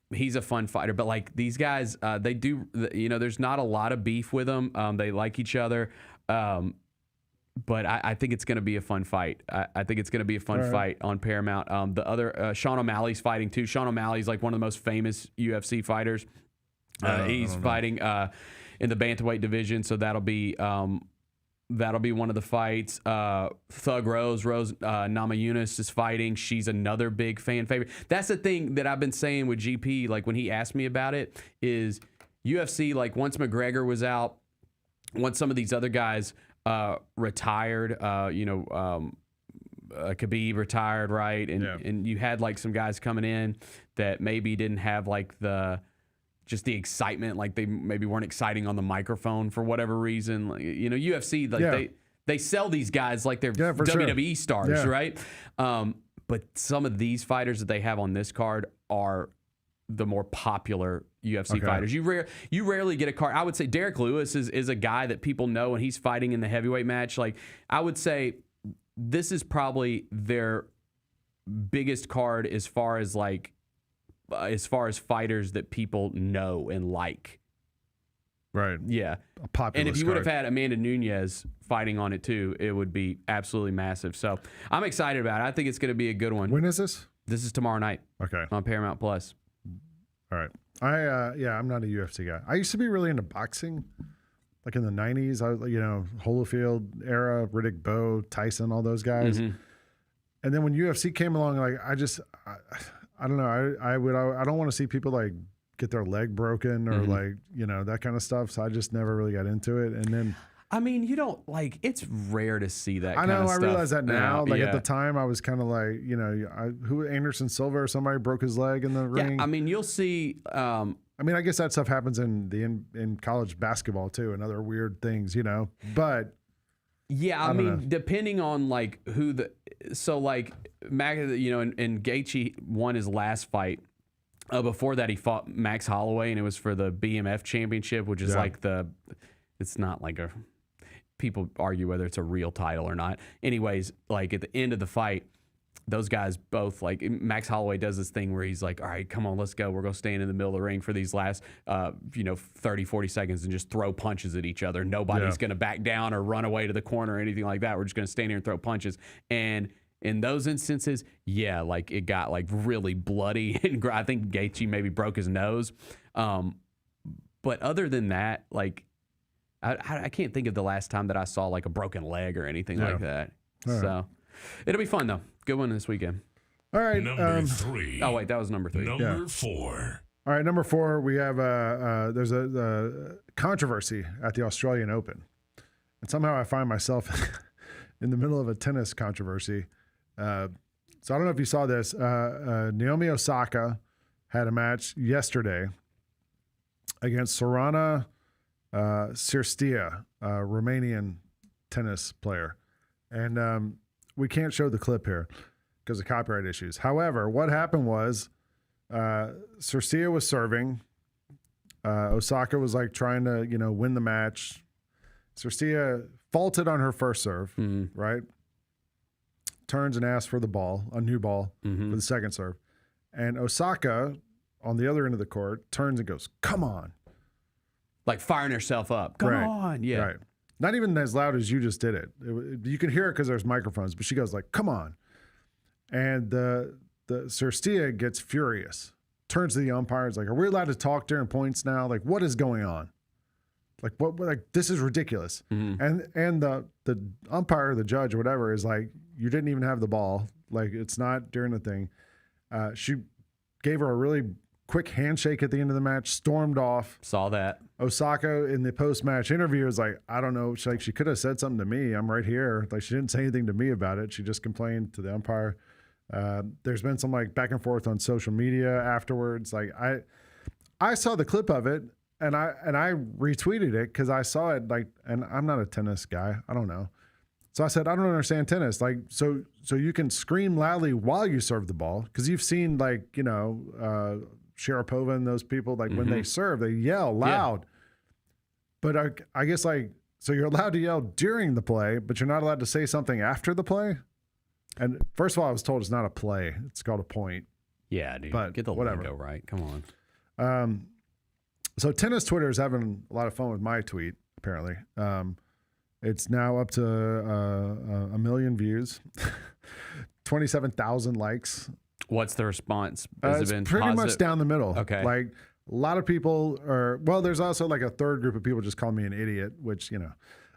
He's a fun fighter. But like these guys, they do, there's not a lot of beef with them. They like each other. But I think it's going to be a fun fight. I think it's going to be a fun fight on Paramount. The other, Sean O'Malley's fighting too. Sean O'Malley's like one of the most famous UFC fighters. He's fighting in the bantamweight division, so that'll be one of the fights. Thug Rose Namajunas is fighting. She's another big fan favorite. That's the thing that I've been saying with GP, like when he asked me about it, is UFC, like once McGregor was out, once some of these other guys retired, Khabib retired, right? And you had like some guys coming in that maybe didn't have like the excitement, like they maybe weren't exciting on the microphone for whatever reason. Like, UFC, like they sell these guys like they're WWE stars, right? But some of these fighters that they have on this card are the more popular UFC fighters. You rarely get a card. I would say Derek Lewis is a guy that people know, and he's fighting in the heavyweight match. Like I would say this is probably their biggest card as far as fighters that people know and like. Right. Yeah. A popular And if you would have had Amanda Nunes fighting on it too, it would be absolutely massive. So I'm excited about it. I think it's going to be a good one. When is this? This is tomorrow night. Okay. On Paramount Plus. All right. I'm not a UFC guy. I used to be really into boxing. Like in the 90s, Holyfield era, Riddick Bowe, Tyson, all those guys. Mm-hmm. And then when UFC came along, like I don't know. I don't want to see people like get their leg broken or that kind of stuff. So I just never really got into it. And then, I mean, you don't like. It's rare to see that. I know. Kind of I stuff realize that now. Like yeah. at the time, I was kind of like, who Anderson Silva or somebody broke his leg in the ring. I mean, you'll see. I guess that stuff happens in college basketball too, and other weird things, But yeah, I mean, depending on like who Mac, and Gaethje won his last fight. Before that, he fought Max Holloway, and it was for the BMF championship, which is it's not like people argue whether it's a real title or not. Anyways, like at the end of the fight, those guys both, like Max Holloway does this thing where he's like, all right, come on, let's go. We're going to stand in the middle of the ring for these last, 30, 40 seconds and just throw punches at each other. Nobody's going to back down or run away to the corner or anything like that. We're just going to stand here and throw punches. And in those instances, yeah, like it got like really bloody. And I think Gaethje maybe broke his nose. But other than that, like I can't think of the last time that I saw like a broken leg or anything like that. All so right. It'll be fun though. Good one this weekend. All right. Number 3. Oh wait, that was number 3. Number 4. All right, number 4. We have there's a controversy at the Australian Open, and somehow I find myself in the middle of a tennis controversy. So I don't know if you saw this. Naomi Osaka had a match yesterday against Sorana Cirstea, a Romanian tennis player, and we can't show the clip here because of copyright issues. However, what happened was Cirstea was serving. Osaka was like trying to, win the match. Cirstea faulted on her first serve, right? Turns and asks for the ball, a new ball for the second serve. And Osaka, on the other end of the court, turns and goes, "Come on." Like firing herself up. Come on. Yeah. Right. Not even as loud as you just did it. You can hear it because there's microphones, but she goes like, "Come on." And the Cirstea gets furious, turns to the umpires like, "Are we allowed to talk during points now? Like, what is going on? Like, what? Like, this is ridiculous." And the umpire, the judge, or whatever, is like, "You didn't even have the ball. Like, it's not during the thing." She gave her a really quick handshake at the end of the match, stormed off. Saw that. Osaka in the post-match interview was like, "I don't know. She could have said something to me. I'm right here." Like, she didn't say anything to me about it. She just complained to the umpire. There's been some like back and forth on social media afterwards. Like I saw the clip of it and I retweeted it because I saw it like, and I'm not a tennis guy. I don't know. So I said, "I don't understand tennis. Like, so you can scream loudly while you serve the ball, because you've seen like, Sharapova and those people, like when they serve, they yell loud. But I guess like, so you're allowed to yell during the play, but you're not allowed to say something after the play." And first of all, I was told it's not a play; it's called a point. Yeah, dude. But get the whatever. lingo right. Come on. So tennis Twitter is having a lot of fun with my tweet. Apparently, it's now up to 1 million views, 27,000 likes. What's the response? It's pretty much down the middle. Okay. Like a lot of people are. Well, there's also like a third group of people just call me an idiot, which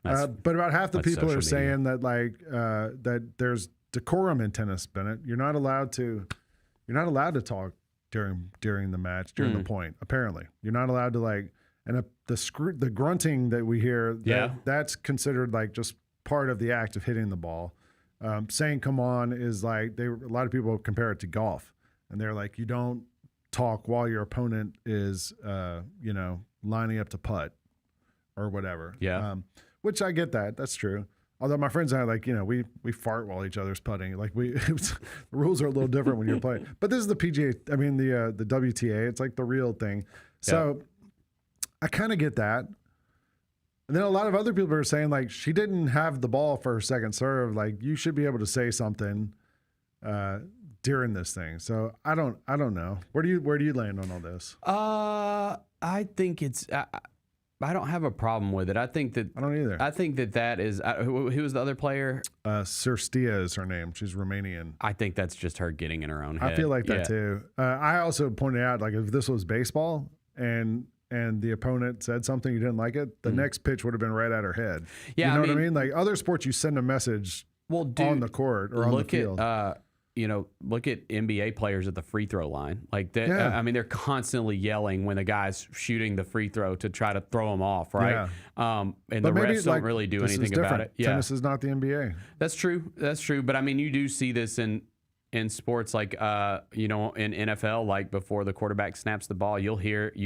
but about half the people are saying that like that there's decorum in tennis, Bennett. You're not allowed to talk during the match, during the point. Apparently, you're not allowed to like, and the grunting that we hear, that's considered like just part of the act of hitting the ball. Saying "come on" is like a lot of people compare it to golf, and they're like, you don't talk while your opponent is lining up to putt or whatever. Yeah. Which I get that. That's true. Although my friends and I, like, we fart while each other's putting. Like the rules are a little different when you're playing. But this is the PGA. I mean the WTA. It's like the real thing. So I kind of get that. And then a lot of other people are saying like, she didn't have the ball for her second serve. Like, you should be able to say something during this thing. So I don't know. Where do you land on all this? I think it's. I don't have a problem with it. I think that I don't either. I think that is who was the other player? Cirstea is her name. She's Romanian. I think that's just her getting in her own head. I feel like that too. I also pointed out like if this was baseball and the opponent said something you didn't like it, the next pitch would have been right at her head. Yeah, you know what I mean? Like other sports, you send a message on the court or on the field. Look at NBA players at the free throw line. Like, I mean, they're constantly yelling when the guy's shooting the free throw to try to throw him off, right? Yeah. And but the maybe, refs don't really do anything about it. Yeah. Tennis is not the NBA. That's true. That's true. But I mean, you do see this in sports like, in NFL, like before the quarterback snaps the ball, you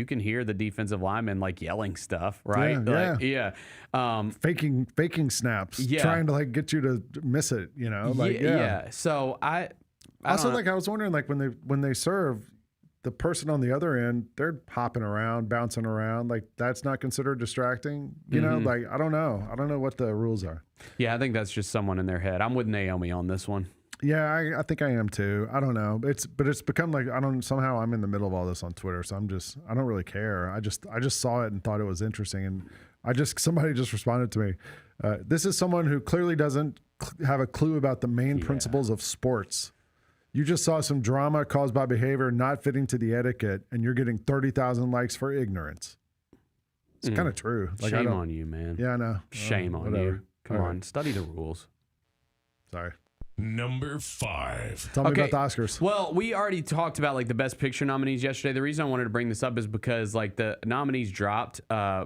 can hear the defensive lineman like yelling stuff, right? Faking snaps, trying to like get you to miss it, So I was wondering, like when they serve, the person on the other end, they're hopping around, bouncing around. Like, that's not considered distracting. You know, like, I don't know. I don't know what the rules are. Yeah, I think that's just someone in their head. I'm with Naomi on this one. Yeah, I think I am too. I don't know. It's become like, somehow I'm in the middle of all this on Twitter, so I don't really care. I just saw it and thought it was interesting, and somebody just responded to me. This is someone who clearly doesn't have a clue about the main principles of sports. You just saw some drama caused by behavior not fitting to the etiquette, and you're getting 30,000 likes for ignorance. It's kind of true. Like, Shame on you, man. Yeah, I know. Shame on you. Come All on, right. study the rules. Sorry. Number 5. Tell me about the Oscars. Well, we already talked about like the Best Picture nominees yesterday. The reason I wanted to bring this up is because like the nominees dropped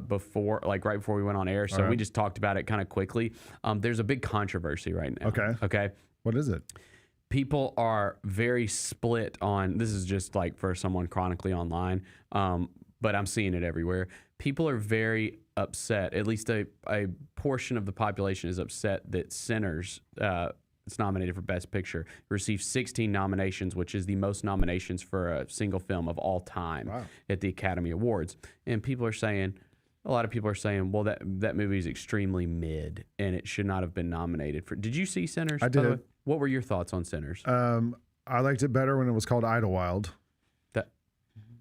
before, like right before we went on air. So we just talked about it kind of quickly. There's a big controversy right now. Okay. What is it? People are very split on, this is just like for someone chronically online, but I'm seeing it everywhere. People are very upset, at least a portion of the population is upset that Sinners, it's nominated for Best Picture, received 16 nominations, which is the most nominations for a single film of all time at the Academy Awards. And a lot of people are saying, well, that movie is extremely mid and it should not have been nominated for. Did you see Sinners? I did. What were your thoughts on Sinners? I liked it better when it was called Idlewild.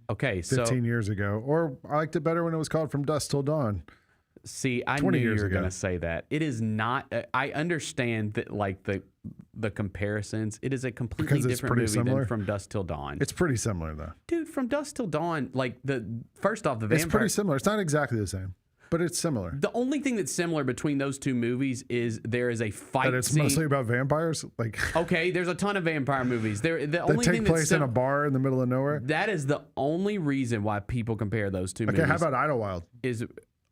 Okay, 15 years ago. Or I liked it better when it was called From Dusk Till Dawn. See, I knew you were going to say that. It is not. I understand that, like the comparisons. It is a completely different movie than From Dusk Till Dawn. It's pretty similar, though. Dude, From Dusk Till Dawn, like first off, the vampire. It's pretty similar. It's not exactly the same, but it's similar. The only thing that's similar between those two movies is there is a fight That it's scene. mostly about vampires. Like, okay, there's a ton of vampire movies. The only take thing place in a bar in the middle of nowhere. That is the only reason why people compare those two movies. Okay, how about Idlewild?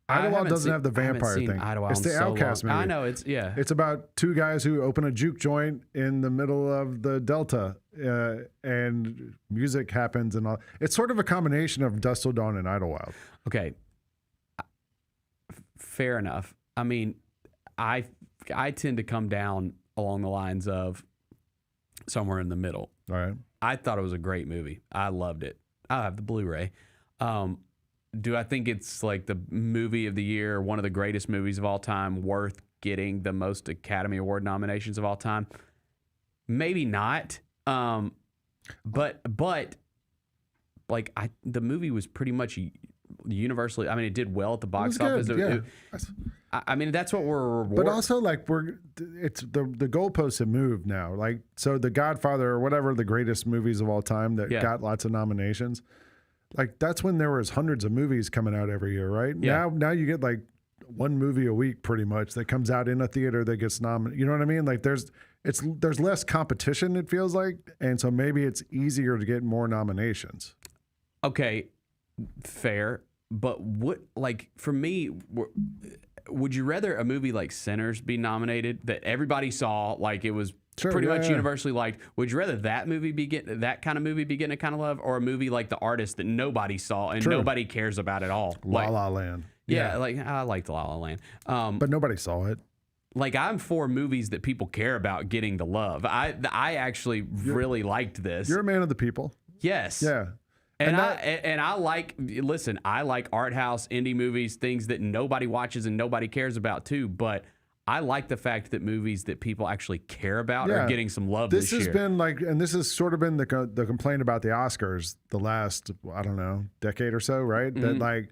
Idlewild doesn't have the vampire thing. It's the Outcast movie. I know, It's about two guys who open a juke joint in the middle of the Delta, and music happens and all. It's sort of a combination of Dusk Till Dawn and Idlewild. Okay, fair enough. I mean, I tend to come down along the lines of somewhere in the middle. All right. I thought it was a great movie. I loved it. I have the Blu-ray. Do I think it's like the movie of the year, one of the greatest movies of all time, worth getting the most Academy Award nominations of all time? Maybe not. But like the movie was pretty much universally. I mean, it did well at the box office. I mean, that's what we're rewarding. But also, like, it's the goalposts have moved now. Like, so The Godfather or whatever the greatest movies of all time that got lots of nominations. Like, that's when there was hundreds of movies coming out every year, right? Yeah. Now you get like one movie a week pretty much that comes out in a theater that gets nominated. You know what I mean? Like, there's less competition, it feels like, and so maybe it's easier to get more nominations. Okay, fair. But for me, would you rather a movie like Sinners be nominated that everybody saw, like it was pretty much universally liked? Would you rather that movie that kind of movie be getting a kind of love, or a movie like The Artist that nobody saw and nobody cares about at all? La La Land. Yeah, like I liked La La Land. But nobody saw it. Like, I'm for movies that people care about getting the love. I actually really liked this. You're a man of the people. Yes. Yeah. And I like art house indie movies, things that nobody watches and nobody cares about too. But I like the fact that movies that people actually care about are getting some love this year. This has been like, and this has sort of been the complaint about the Oscars the last, I don't know, decade or so, right? Mm-hmm. That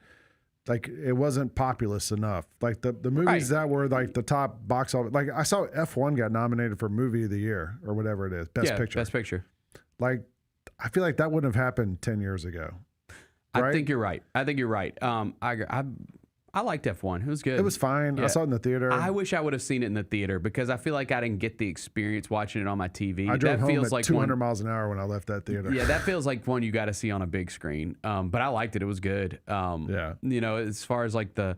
like it wasn't populous enough. Like the movies that were like the top box office, like I saw F1 got nominated for Movie of the Year or whatever it is, Best Picture. Best Picture. Like, I feel like that wouldn't have happened 10 years ago. Right? I think you're right. I liked F1. It was good. It was fine. Yeah. I saw it in the theater. I wish I would have seen it in the theater because I feel like I didn't get the experience watching it on my TV. I drove that home feels at like 200 miles an hour when I left that theater. Yeah, that feels like one you got to see on a big screen. But I liked it. It was good. You know, as far as like the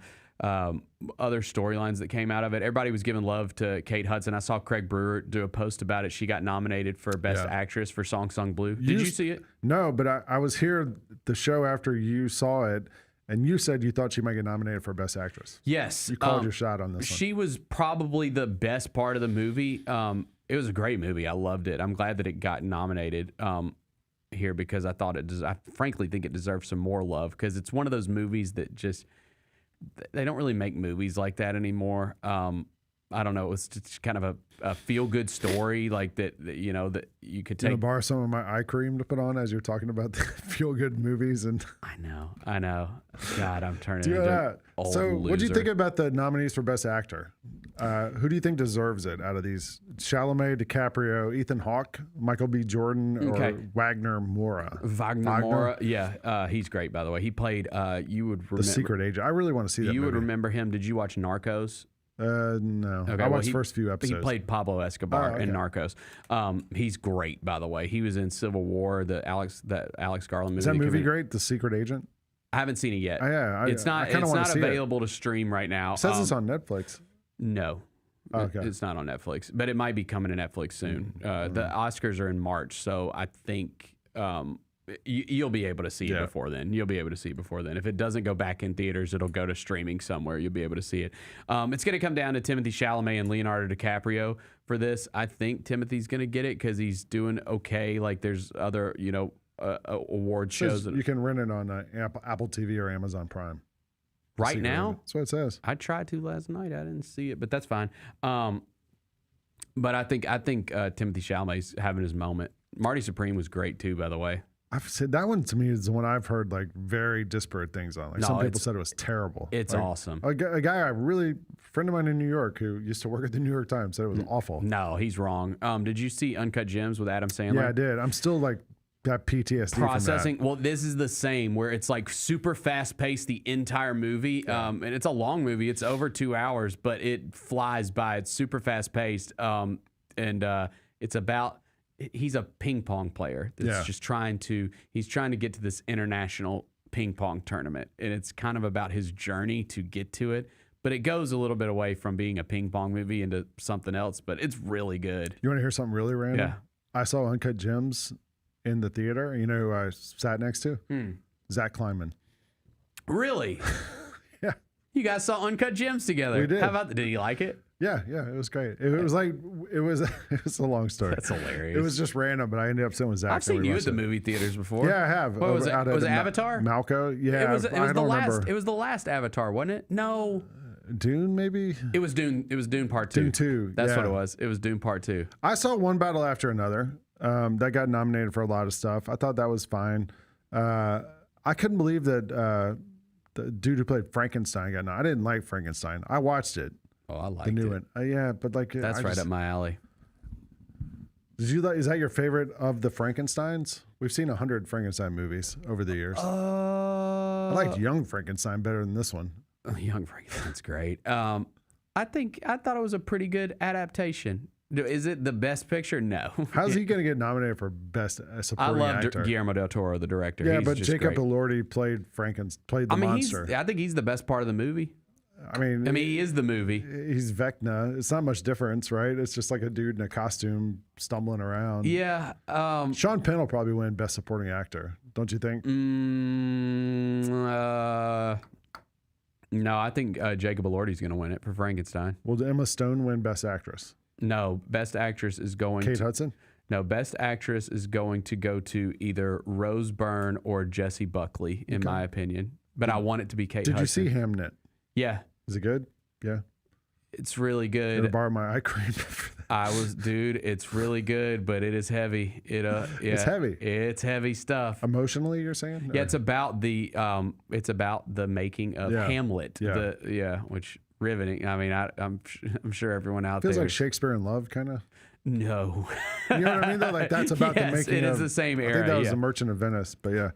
other storylines that came out of it, everybody was giving love to Kate Hudson. I saw Craig Brewer do a post about it. She got nominated for Best Actress for Song Sung Blue. Did you see it? No, but I was here the show after you saw it, and you said you thought she might get nominated for Best Actress. Yes. You called your shot on this one. She was probably the best part of the movie. It was a great movie. I loved it. I'm glad that it got nominated. here because I thought I frankly think it deserves some more love because it's one of those movies that just they don't really make movies like that anymore. I don't know. It was just kind of a feel-good story like that you know, that you could take. You borrow some of my eye cream to put on as you're talking about the feel-good movies. And I know. God, I'm turning do into that. old So what do you loser. think about the nominees for Best Actor? Who do you think deserves it out of these? Chalamet, DiCaprio, Ethan Hawke, Michael B. Jordan, or Wagner Moura? Wagner Moura, yeah. He's great, by the way. He played, you would remember. The Secret Agent. I really want to see that You movie. would remember him. Did you watch Narcos? No. Okay, I watched the first few episodes. He played Pablo Escobar in Narcos. He's great, by the way. He was in Civil War, the Alex Garland movie. Is that movie great? The Secret Agent? I haven't seen it yet. It's not available to stream right now. It says it's on Netflix. No. Okay. It's not on Netflix, but it might be coming to Netflix soon. The Oscars are in March, so I think you'll be able to see it before then. You'll be able to see it before then. If it doesn't go back in theaters, it'll go to streaming somewhere. You'll be able to see it. It's going to come down to Timothée Chalamet and Leonardo DiCaprio for this. I think Timothy's going to get it because he's doing okay. Like there's other, award shows. You can rent it on Apple TV or Amazon Prime. Right now? That's what it says. I tried to last night. I didn't see it, but that's fine. But I think Timothée Chalamet's having his moment. Marty Supreme was great too, by the way. I've said that one to me is the one I've heard like very disparate things on. Like some people said it was terrible. It's awesome. A guy friend of mine in New York who used to work at the New York Times said it was awful. No, he's wrong. Did you see Uncut Gems with Adam Sandler? Yeah, I did. I'm still like got PTSD processing. from that. Well, this is the same where it's like super fast paced the entire movie. And it's a long movie. It's over 2 hours, but it flies by. It's super fast paced. And it's about, he's a ping pong player that's just trying to get to this international ping pong tournament. And it's kind of about his journey to get to it. But it goes a little bit away from being a ping pong movie into something else, but it's really good. You want to hear something really random? Yeah. I saw Uncut Gems in the theater. You know who I sat next to? Zach Kleinman. Really? Yeah. You guys saw Uncut Gems together. We did. How about did he like it? Yeah, it was great. It was a long story. That's hilarious. It was just random, but I ended up sitting with Zach. I've seen you at the movie theaters before. Yeah, I have. What was it? Was it Avatar? Malco? Yeah, it was I don't remember. It was the last Avatar, wasn't it? No. Dune, maybe? It was Dune. It was Dune Part 2. Dune 2. That's what it was. It was Dune Part 2. I saw one battle after another. That got nominated for a lot of stuff. I thought that was fine. I couldn't believe that the dude who played Frankenstein got nominated. I didn't like Frankenstein. I watched it. Oh, I liked the new it. one. Yeah, but like that's right up my alley. Did you like? Is that your favorite of the Frankensteins? We've seen 100 Frankenstein movies over the years. I liked Young Frankenstein better than this one. Young Frankenstein's great. I thought it was a pretty good adaptation. Is it the best picture? No. How's he going to get nominated for best supporting actor? I love Guillermo del Toro, the director. Yeah, He's but just Jacob great. Elordi played the monster. I think he's the best part of the movie. I mean, he is the movie. He's Vecna. It's not much difference, right? It's just like a dude in a costume stumbling around. Yeah. Sean Penn will probably win Best Supporting Actor, don't you think? No, I think Jacob Elordi's going to win it for Frankenstein. Will Emma Stone win Best Actress? No, Best Actress is going Kate Hudson? No, Best Actress is going to go to either Rose Byrne or Jessie Buckley, in my opinion. But I want it to be Kate Hudson. Did you see Hamnet? Yeah. Is it good? Yeah. It's really good. I borrow my eye cream. Dude, it's really good, but it is heavy. It's heavy. It's heavy stuff. Emotionally, you're saying? Yeah, it's about the making of Hamlet. Yeah. Which riveting. I mean, I'm sure everyone out Feels there like Shakespeare in Love, kind of. No. You know what I mean? Though, like that's about the making. It is the same era. I think that was The Merchant of Venice, but yeah.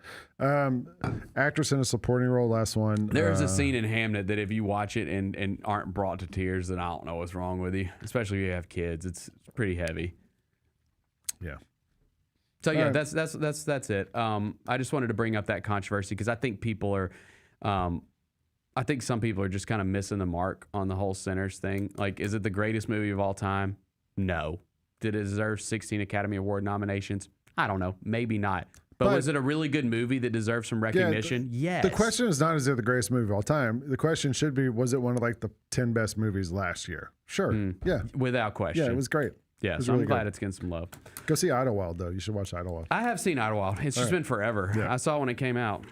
Actress in a supporting role. Last one. There's a scene in Hamlet that if you watch it and aren't brought to tears, then I don't know what's wrong with you. Especially if you have kids, it's pretty heavy. Yeah. So yeah, that's it. I just wanted to bring up that controversy because I think people are. I think some people are just kind of missing the mark on the whole Sinners thing. Like, is it the greatest movie of all time? No. Did it deserve 16 Academy Award nominations? I don't know. Maybe not. But was it a really good movie that deserves some recognition? Yes. The question is not, is it the greatest movie of all time? The question should be, was it one of like the 10 best movies last year? Sure. Yeah. Without question. Yeah, it was great. Yeah, It's so really I'm glad good. it's getting some love. Go see Idlewild, though. You should watch Idlewild. I have seen Idlewild. It's just been forever. Yeah. I saw when it came out.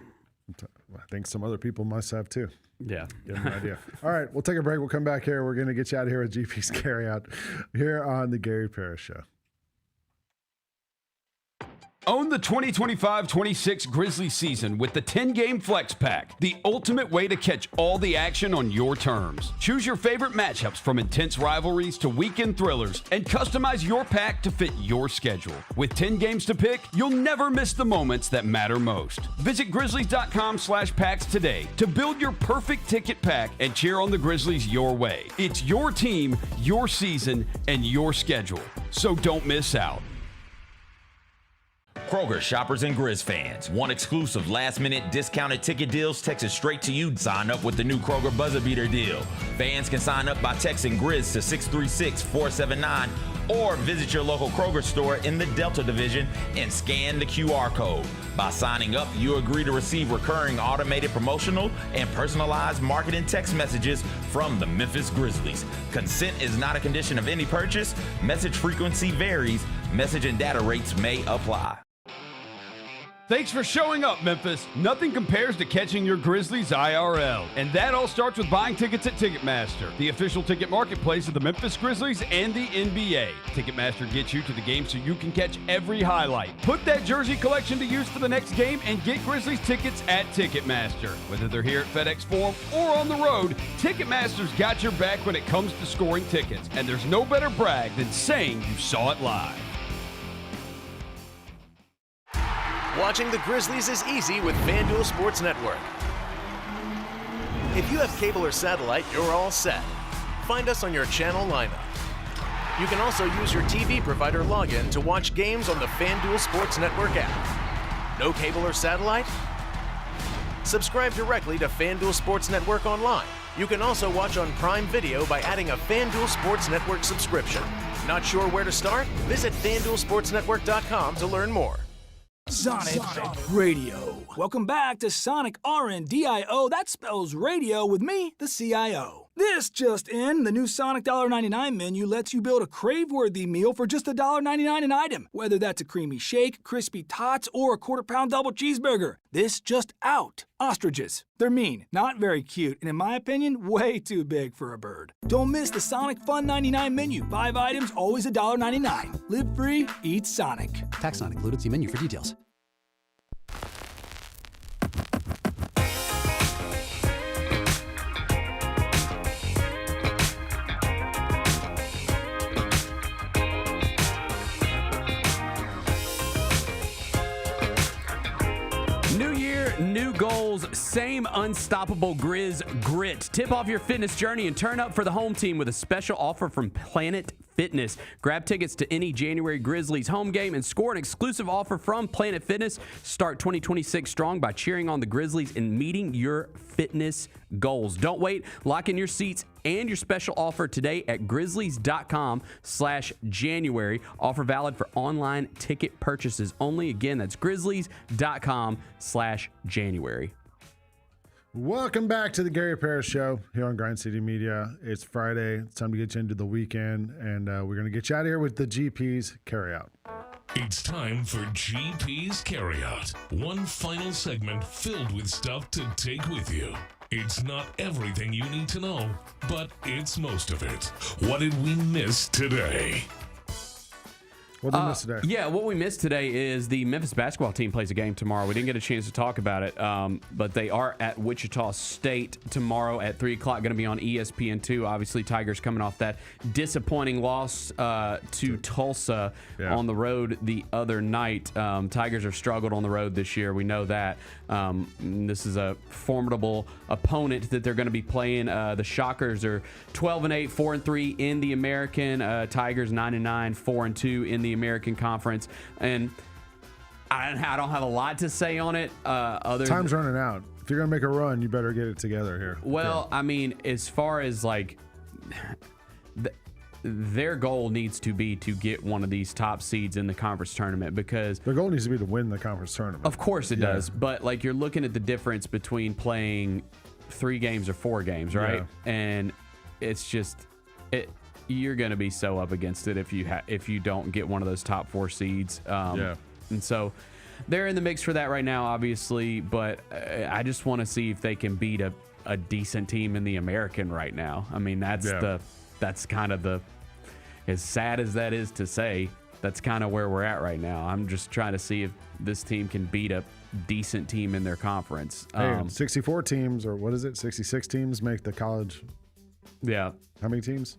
I think some other people must have too. Yeah. Get an idea. All right, we'll take a break. We'll come back here. We're going to get you out of here with GP's Carryout here on the Gary Parrish Show. Own the 2025-26 Grizzlies season with the 10-game Flex Pack, the ultimate way to catch all the action on your terms. Choose your favorite matchups from intense rivalries to weekend thrillers and customize your pack to fit your schedule. With 10 games to pick, you'll never miss the moments that matter most. Visit Grizzlies.com/packs today to build your perfect ticket pack and cheer on the Grizzlies your way. It's your team, your season, and your schedule. So don't miss out. Kroger shoppers and Grizz fans. Want exclusive last-minute discounted ticket deals texted straight to you? Sign up with the new Kroger Buzzer Beater deal. Fans can sign up by texting Grizz to 636-479 or visit your local Kroger store in the Delta Division and scan the QR code. By signing up, you agree to receive recurring automated promotional and personalized marketing text messages from the Memphis Grizzlies. Consent is not a condition of any purchase. Message frequency varies. Message and data rates may apply. Thanks for showing up, Memphis. Nothing compares to catching your Grizzlies IRL. And that all starts with buying tickets at Ticketmaster, the official ticket marketplace of the Memphis Grizzlies and the NBA. Ticketmaster gets you to the game so you can catch every highlight. Put that jersey collection to use for the next game and get Grizzlies tickets at Ticketmaster. Whether they're here at FedEx Forum or on the road, Ticketmaster's got your back when it comes to scoring tickets. And there's no better brag than saying you saw it live. Watching the Grizzlies is easy with FanDuel Sports Network. If you have cable or satellite, you're all set. Find us on your channel lineup. You can also use your TV provider login to watch games on the FanDuel Sports Network app. No cable or satellite? Subscribe directly to FanDuel Sports Network online. You can also watch on Prime Video by adding a FanDuel Sports Network subscription. Not sure where to start? Visit FanDuelSportsNetwork.com to learn more. Sonic Radio. Welcome back to Sonic RNDIO. That spells radio with me, the CIO. This just in, the new Sonic $1.99 menu lets you build a crave-worthy meal for just $1.99 an item. Whether that's a creamy shake, crispy tots, or a quarter-pound double cheeseburger. This just out. Ostriches. They're mean, not very cute, and in my opinion, way too big for a bird. Don't miss the Sonic Fun 99 menu. 5 items, always $1.99. Live free, eat Sonic. Tax not included. See menu for details. New goals, same unstoppable Grizz grit. Tip off your fitness journey and turn up for the home team with a special offer from Planet Fitness. Grab tickets to any January Grizzlies home game and score an exclusive offer from Planet Fitness. Start 2026 strong by cheering on the Grizzlies and meeting your fitness goals. Don't wait. Lock in your seats and your special offer today at grizzlies.com/January. Offer valid for online ticket purchases only. Again, that's grizzlies.com/January. Welcome back to the Gary Parrish Show here on Grind City Media. It's Friday. It's time to get you into the weekend, and we're going to get you out of here with the GP's Carryout. It's time for GP's Carryout. One final segment filled with stuff to take with you. It's not everything you need to know, but it's most of it. What did we miss today? What did we miss today? Yeah, what we missed today is the Memphis basketball team plays a game tomorrow. We didn't get a chance to talk about it, but they are at Wichita State tomorrow at 3 o'clock, going to be on ESPN2. Obviously, Tigers coming off that disappointing loss to Tulsa on the road the other night. Tigers have struggled on the road this year. We know that. This is a formidable opponent that they're going to be playing. The Shockers are 12-8, 4-3 in the American. Tigers 9-9, 4-2 in the American Conference. And I don't have a lot to say on it. Time's running out. If you're going to make a run, you better get it together here. Well, I mean, as far as like their goal needs to be to get one of these top seeds in the conference tournament, because their goal needs to be to win the conference tournament. Of course it does. But like, you're looking at the difference between playing 3 games or 4 games, right? Yeah. And it's just you're going to be so up against it if you don't get one of those top 4 seeds. And so they're in the mix for that right now, obviously, but I just want to see if they can beat a decent team in the American right now. I mean, that's kind of the, as sad as that is to say, that's kind of where we're at right now. I'm just trying to see if this team can beat a decent team in their conference. 64 teams, or what is it? 66 teams make the college. Yeah. How many teams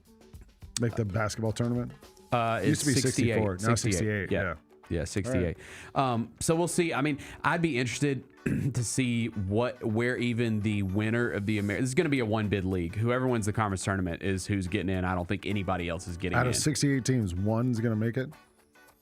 make the basketball tournament? It used to be 64. Now 68. Yeah, 68. Right. So we'll see. I mean, I'd be interested to see where even the winner of the This is going to be a one-bid league. Whoever wins the conference tournament is who's getting in. I don't think anybody else is getting in. Out of 68 teams, one's going to make it?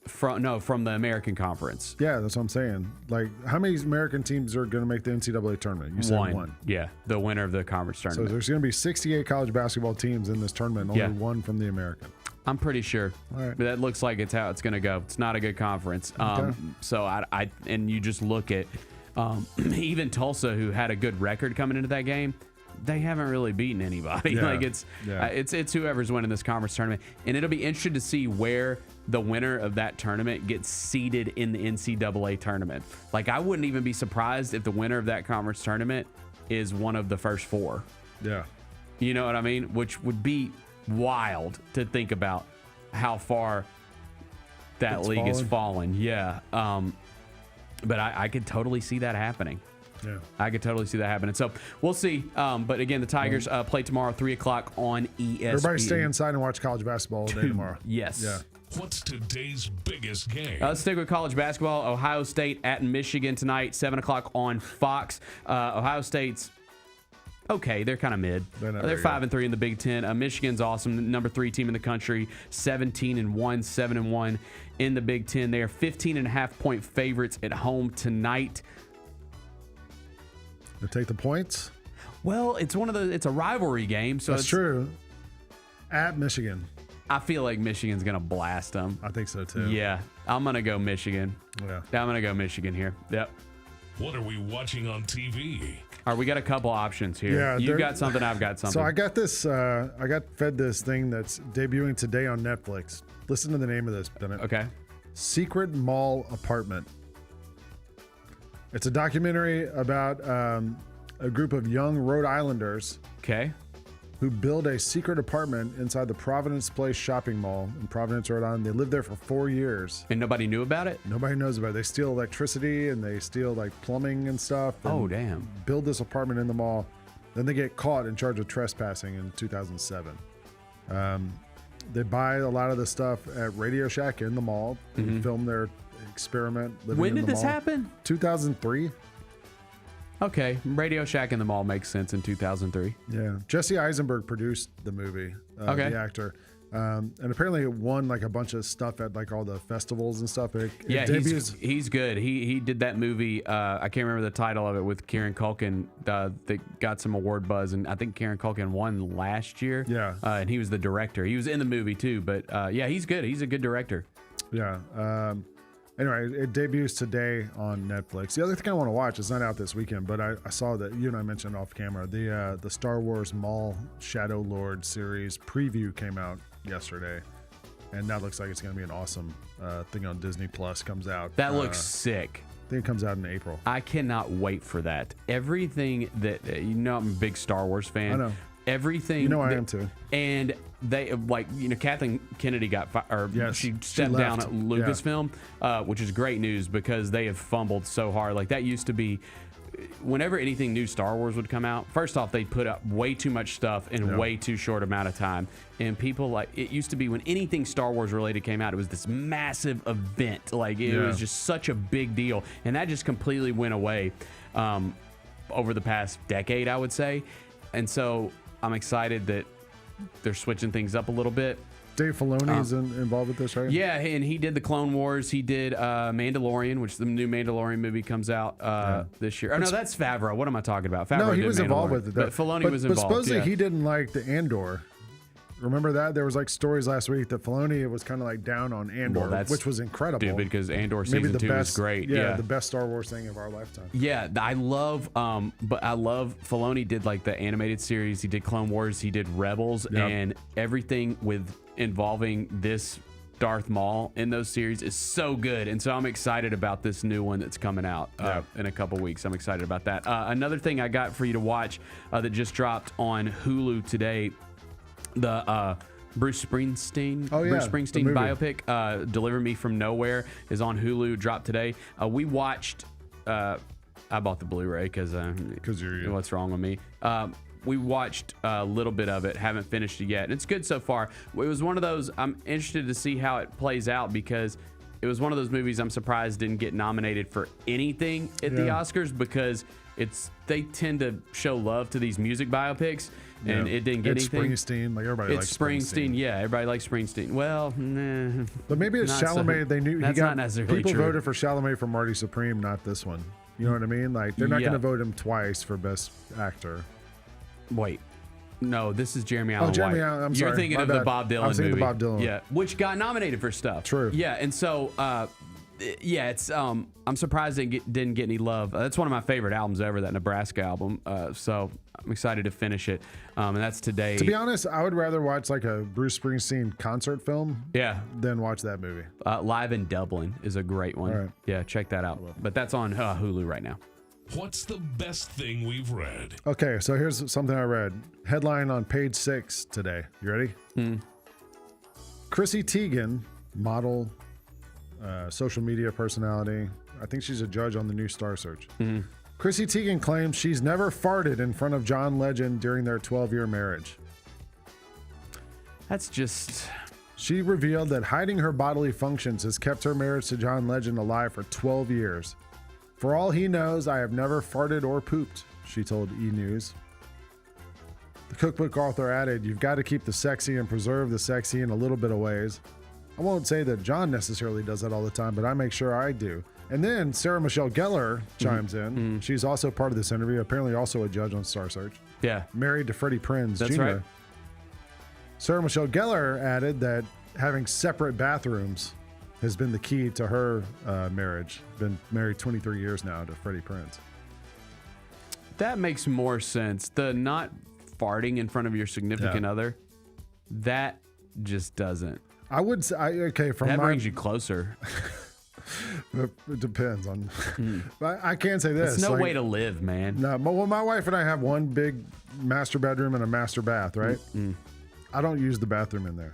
From the American Conference. Yeah, that's what I'm saying. Like, how many American teams are going to make the NCAA tournament? You said one. Yeah, the winner of the conference tournament. So there's going to be 68 college basketball teams in this tournament, only one from the American. I'm pretty sure. All right. But that looks like it's how it's going to go. It's not a good conference. Okay. So I and you just look at even Tulsa, who had a good record coming into that game, they haven't really beaten anybody. Yeah. Like it's whoever's winning this conference tournament, and it'll be interesting to see where the winner of that tournament gets seeded in the NCAA tournament. Like, I wouldn't even be surprised if the winner of that conference tournament is one of the first 4. Yeah. You know what I mean? Which would be wild to think about how far that league has fallen. Yeah. But I could totally see that happening. Yeah. I could totally see that happening. So we'll see. But again, the Tigers play tomorrow, 3 o'clock on ESPN. Everybody stay inside and watch college basketball all day tomorrow. Yes. Yeah. What's today's biggest game? Let's stick with college basketball. Ohio State at Michigan tonight, 7 o'clock on Fox. Ohio State's okay. They're kind of mid. They're 5-3 in the Big Ten. Michigan's awesome. Number 3 team in the country, 17-1, 7-1 in the Big Ten. They are 15.5-point favorites at home tonight. To take the points? Well, it's a rivalry game. So that's true. At Michigan. I feel like Michigan's going to blast them. I think so, too. Yeah. I'm going to go Michigan. Yeah. I'm going to go Michigan here. Yep. What are we watching on TV? All right, we got a couple options here. Yeah, You've got something, I've got something. So I got this, I got fed this thing that's debuting today on Netflix. Listen to the name of this, Bennett. Okay. Secret Mall Apartment. It's a documentary about a group of young Rhode Islanders. Okay. Who build a secret apartment inside the Providence Place shopping mall in Providence, Rhode Island. They lived there for 4 years. And nobody knew about it? Nobody knows about it. They steal electricity and they steal like plumbing and stuff. And oh, damn. Build this apartment in the mall. Then they get caught in charge of trespassing in 2007. They buy a lot of the stuff at Radio Shack in the mall and film their experiment. When did this happen? 2003. Okay, Radio Shack in the Mall makes sense in 2003. Yeah, Jesse Eisenberg produced the movie, the actor, and apparently it won like a bunch of stuff at like all the festivals and stuff. He's good. He did that movie. I can't remember the title of it with Kieran Culkin. That got some award buzz, and I think Kieran Culkin won last year. Yeah, and he was the director. He was in the movie too, but yeah, he's good. He's a good director. Yeah. Anyway, it debuts today on Netflix. The other thing I want to watch, it's not out this weekend, but I saw that you and I mentioned off camera, the Star Wars Maul Shadow Lord series preview came out yesterday, and that looks like it's going to be an awesome thing on Disney Plus. Comes out. That looks sick. I think it comes out in April. I cannot wait for that. Everything that I'm a big Star Wars fan. I know. Everything. I am too. And they Kathleen Kennedy she stepped down at Lucasfilm, which is great news because they have fumbled so hard. Like that used to be, whenever anything new Star Wars would come out, first off, they'd put up way too much stuff in way too short amount of time. And people it used to be when anything Star Wars related came out, it was this massive event. Like it was just such a big deal. And that just completely went away over the past decade, I would say. And so I'm excited that they're switching things up a little bit. Dave Filoni is involved with this, right? Yeah, and he did the Clone Wars. He did Mandalorian, which the new Mandalorian movie comes out this year. Oh, no, that's Favreau. What am I talking about? Favreau no, he did was involved with it. But Filoni was involved. But supposedly he didn't like the Andor Remember that? There was like stories last week that Filoni was kind of like down on Andor, which was incredible. Dude, because Andor Maybe season 2 best, is great. Yeah, the best Star Wars thing of our lifetime. Yeah, I love Filoni did like the animated series. He did Clone Wars. He did Rebels, and everything involving this Darth Maul in those series is so good. And so I'm excited about this new one that's coming out in a couple weeks. I'm excited about that. Another thing I got for you to watch that just dropped on Hulu today, the Bruce Springsteen biopic, Deliver Me From Nowhere, is on Hulu, dropped today. We watched, I bought the Blu-ray because you're what's wrong with me? We watched a little bit of it, haven't finished it yet. It's good so far. It was one of those, I'm interested to see how it plays out, because it was one of those movies I'm surprised didn't get nominated for anything at the Oscars, because they tend to show love to these music biopics, and it didn't get anything. Springsteen, like everybody likes Springsteen. Yeah, everybody likes Springsteen. Well, nah, but maybe it's Chalamet. They knew that's not necessarily people true. voted for Chalamet for Marty Supreme, not this one. You know what I mean? Like they're not going to vote him twice for Best Actor. Wait, no, this is Jeremy Allen Jeremy White. Allen, I'm You're sorry, thinking my of the bad. Bob Dylan I was thinking movie. the Bob Dylan. Yeah, which got nominated for stuff. True. Yeah, and so it's I'm surprised it didn't get any love. That's one of my favorite albums ever, that Nebraska album. So I'm excited to finish it. And that's today. To be honest, I would rather watch like a Bruce Springsteen concert film than watch that movie. Live in Dublin is a great one. All right. Yeah, check that out. But that's on Hulu right now. What's the best thing we've read? Okay, so here's something I read. Headline on page 6 today. You ready? Chrissy Teigen, model, social media personality. I think she's a judge on the new Star Search. Chrissy Teigen claims she's never farted in front of John Legend during their 12-year marriage. That's just... She revealed that hiding her bodily functions has kept her marriage to John Legend alive for 12 years. For all he knows, I have never farted or pooped, she told E! News. The cookbook author added, you've got to keep the sexy and preserve the sexy in a little bit of ways. I won't say that John necessarily does that all the time, but I make sure I do. And then Sarah Michelle Gellar chimes in. She's also part of this interview, apparently also a judge on Star Search. Yeah. Married to Freddie Prinze That's Jr. right. Sarah Michelle Gellar added that having separate bathrooms has been the key to her marriage. Been married 23 years now to Freddie Prinze. That makes more sense. The not farting in front of your significant other, that just doesn't. I would say, that brings you closer. It depends on. I can't say this. It's no way to live, man. No, well, my wife and I have one big master bedroom and a master bath, right? I don't use the bathroom in there.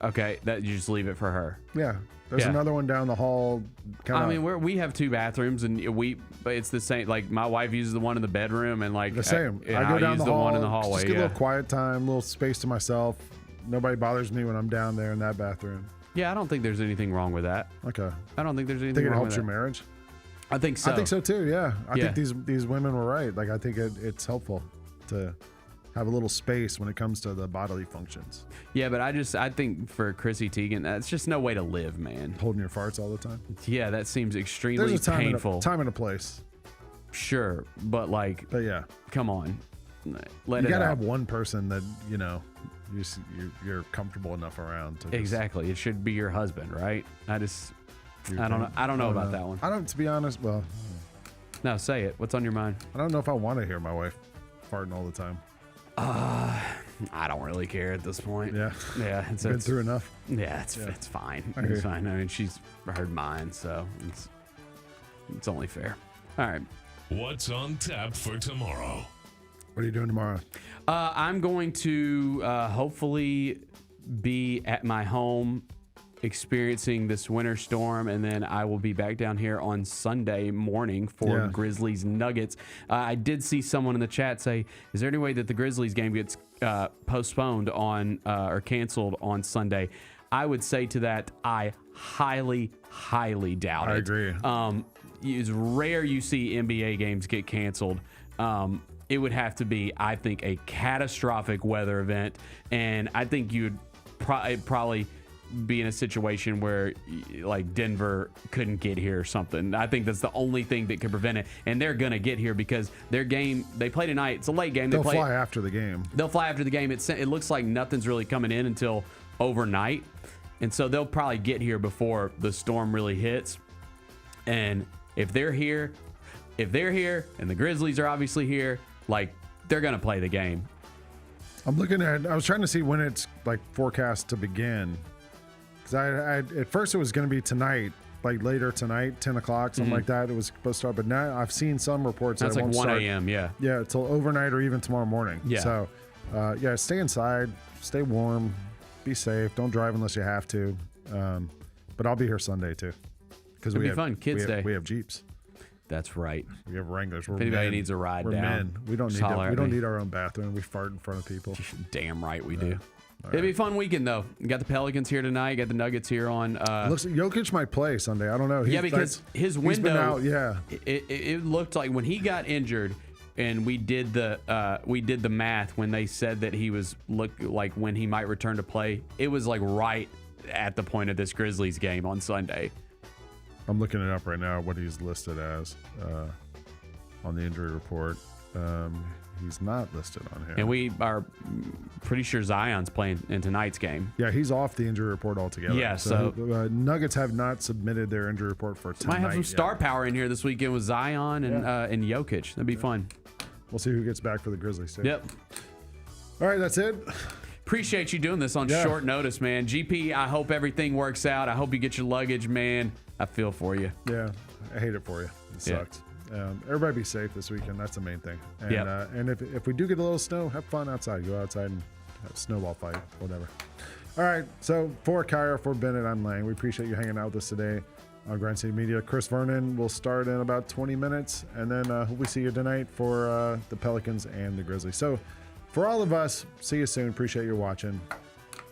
Okay, that you just leave it for her. Yeah, there's another one down the hall. I mean, we have 2 bathrooms, and but it's the same. Like my wife uses the one in the bedroom, and like the same. I go down the hall, one in the hallway. Just get a little quiet time, a little space to myself. Nobody bothers me when I'm down there in that bathroom. Yeah, I don't think there's anything wrong with that. Okay. I don't think there's anything wrong with that. Think it helps your marriage? I think so. I think so too. Yeah, I think these women were right. Like I think it's helpful to have a little space when it comes to the bodily functions. Yeah, but I think for Chrissy Teigen, that's just no way to live, man. Holding your farts all the time. Yeah, that seems extremely There's a painful. Time and a place. Sure, but yeah, come on, you gotta have one person that you're comfortable enough around to exactly. It should be your husband, right? I don't know about that one. I don't, to be honest. Well, no, say it. What's on your mind? I don't know if I want to hear my wife farting all the time. I don't really care at this point. Yeah. It's been through enough. Yeah, it's fine. It's fine. I mean, she's heard mine, so it's only fair. All right. What's on tap for tomorrow? What are you doing tomorrow? I'm going to hopefully be at my home experiencing this winter storm, and then I will be back down here on Sunday morning for Grizzlies Nuggets. I did see someone in the chat say, is there any way that the Grizzlies game gets postponed on or canceled on Sunday? I would say to that, I highly doubt it. I agree. It's rare you see NBA games get canceled. It would have to be, I think, a catastrophic weather event, and I think you'd probably be in a situation where like Denver couldn't get here or something. I think that's the only thing that could prevent it. And they're going to get here because their game, they play tonight. It's a late game. They'll fly after the game. They'll fly after the game. It looks like nothing's really coming in until overnight. And so they'll probably get here before the storm really hits. And if they're here, and the Grizzlies are obviously here, like they're going to play the game. I was trying to see when it's like forecast to begin. Because I at first it was going to be tonight, like later tonight, 10 o'clock, something like that. It was supposed to start. But now I've seen some reports that's that it like won't 1 start. a.m., yeah. Yeah, till overnight or even tomorrow morning. Yeah. So, stay inside, stay warm, be safe. Don't drive unless you have to. But I'll be here Sunday too. Because It'll be fun. Kids Day. We have Jeeps. That's right. We have Wranglers. If anybody needs a ride we're down, men. We don't need our own bathroom. We fart in front of people. Damn right we do. It'll be a fun weekend though. You got the Pelicans here tonight. You got the Nuggets here on. Looks like Jokic might play Sunday. I don't know. Because his window. He's been out, yeah. It looked like when he got injured, and we did the math when they said that he was like when he might return to play. It was like right at the point of this Grizzlies game on Sunday. I'm looking it up right now. What he's listed as on the injury report. He's not listed on here. And we are pretty sure Zion's playing in tonight's game. Yeah, he's off the injury report altogether. Yeah, so Nuggets have not submitted their injury report for tonight. Might have some star power in here this weekend with Zion and Jokic. That'd be fun. We'll see who gets back for the Grizzlies too. Yep. All right, that's it. Appreciate you doing this on short notice, man. GP, I hope everything works out. I hope you get your luggage, man. I feel for you. Yeah, I hate it for you. It sucks. Everybody be safe this weekend. That's the main thing. And and if we do get a little snow, have fun outside. Go outside and have a snowball fight, whatever. All right. So for Kyra, for Bennett, I'm Lang. We appreciate you hanging out with us today on Grind City Media. Chris Vernon will start in about 20 minutes, and then we see you tonight for the Pelicans and the Grizzlies. So for all of us, see you soon. Appreciate you watching.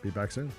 Be back soon.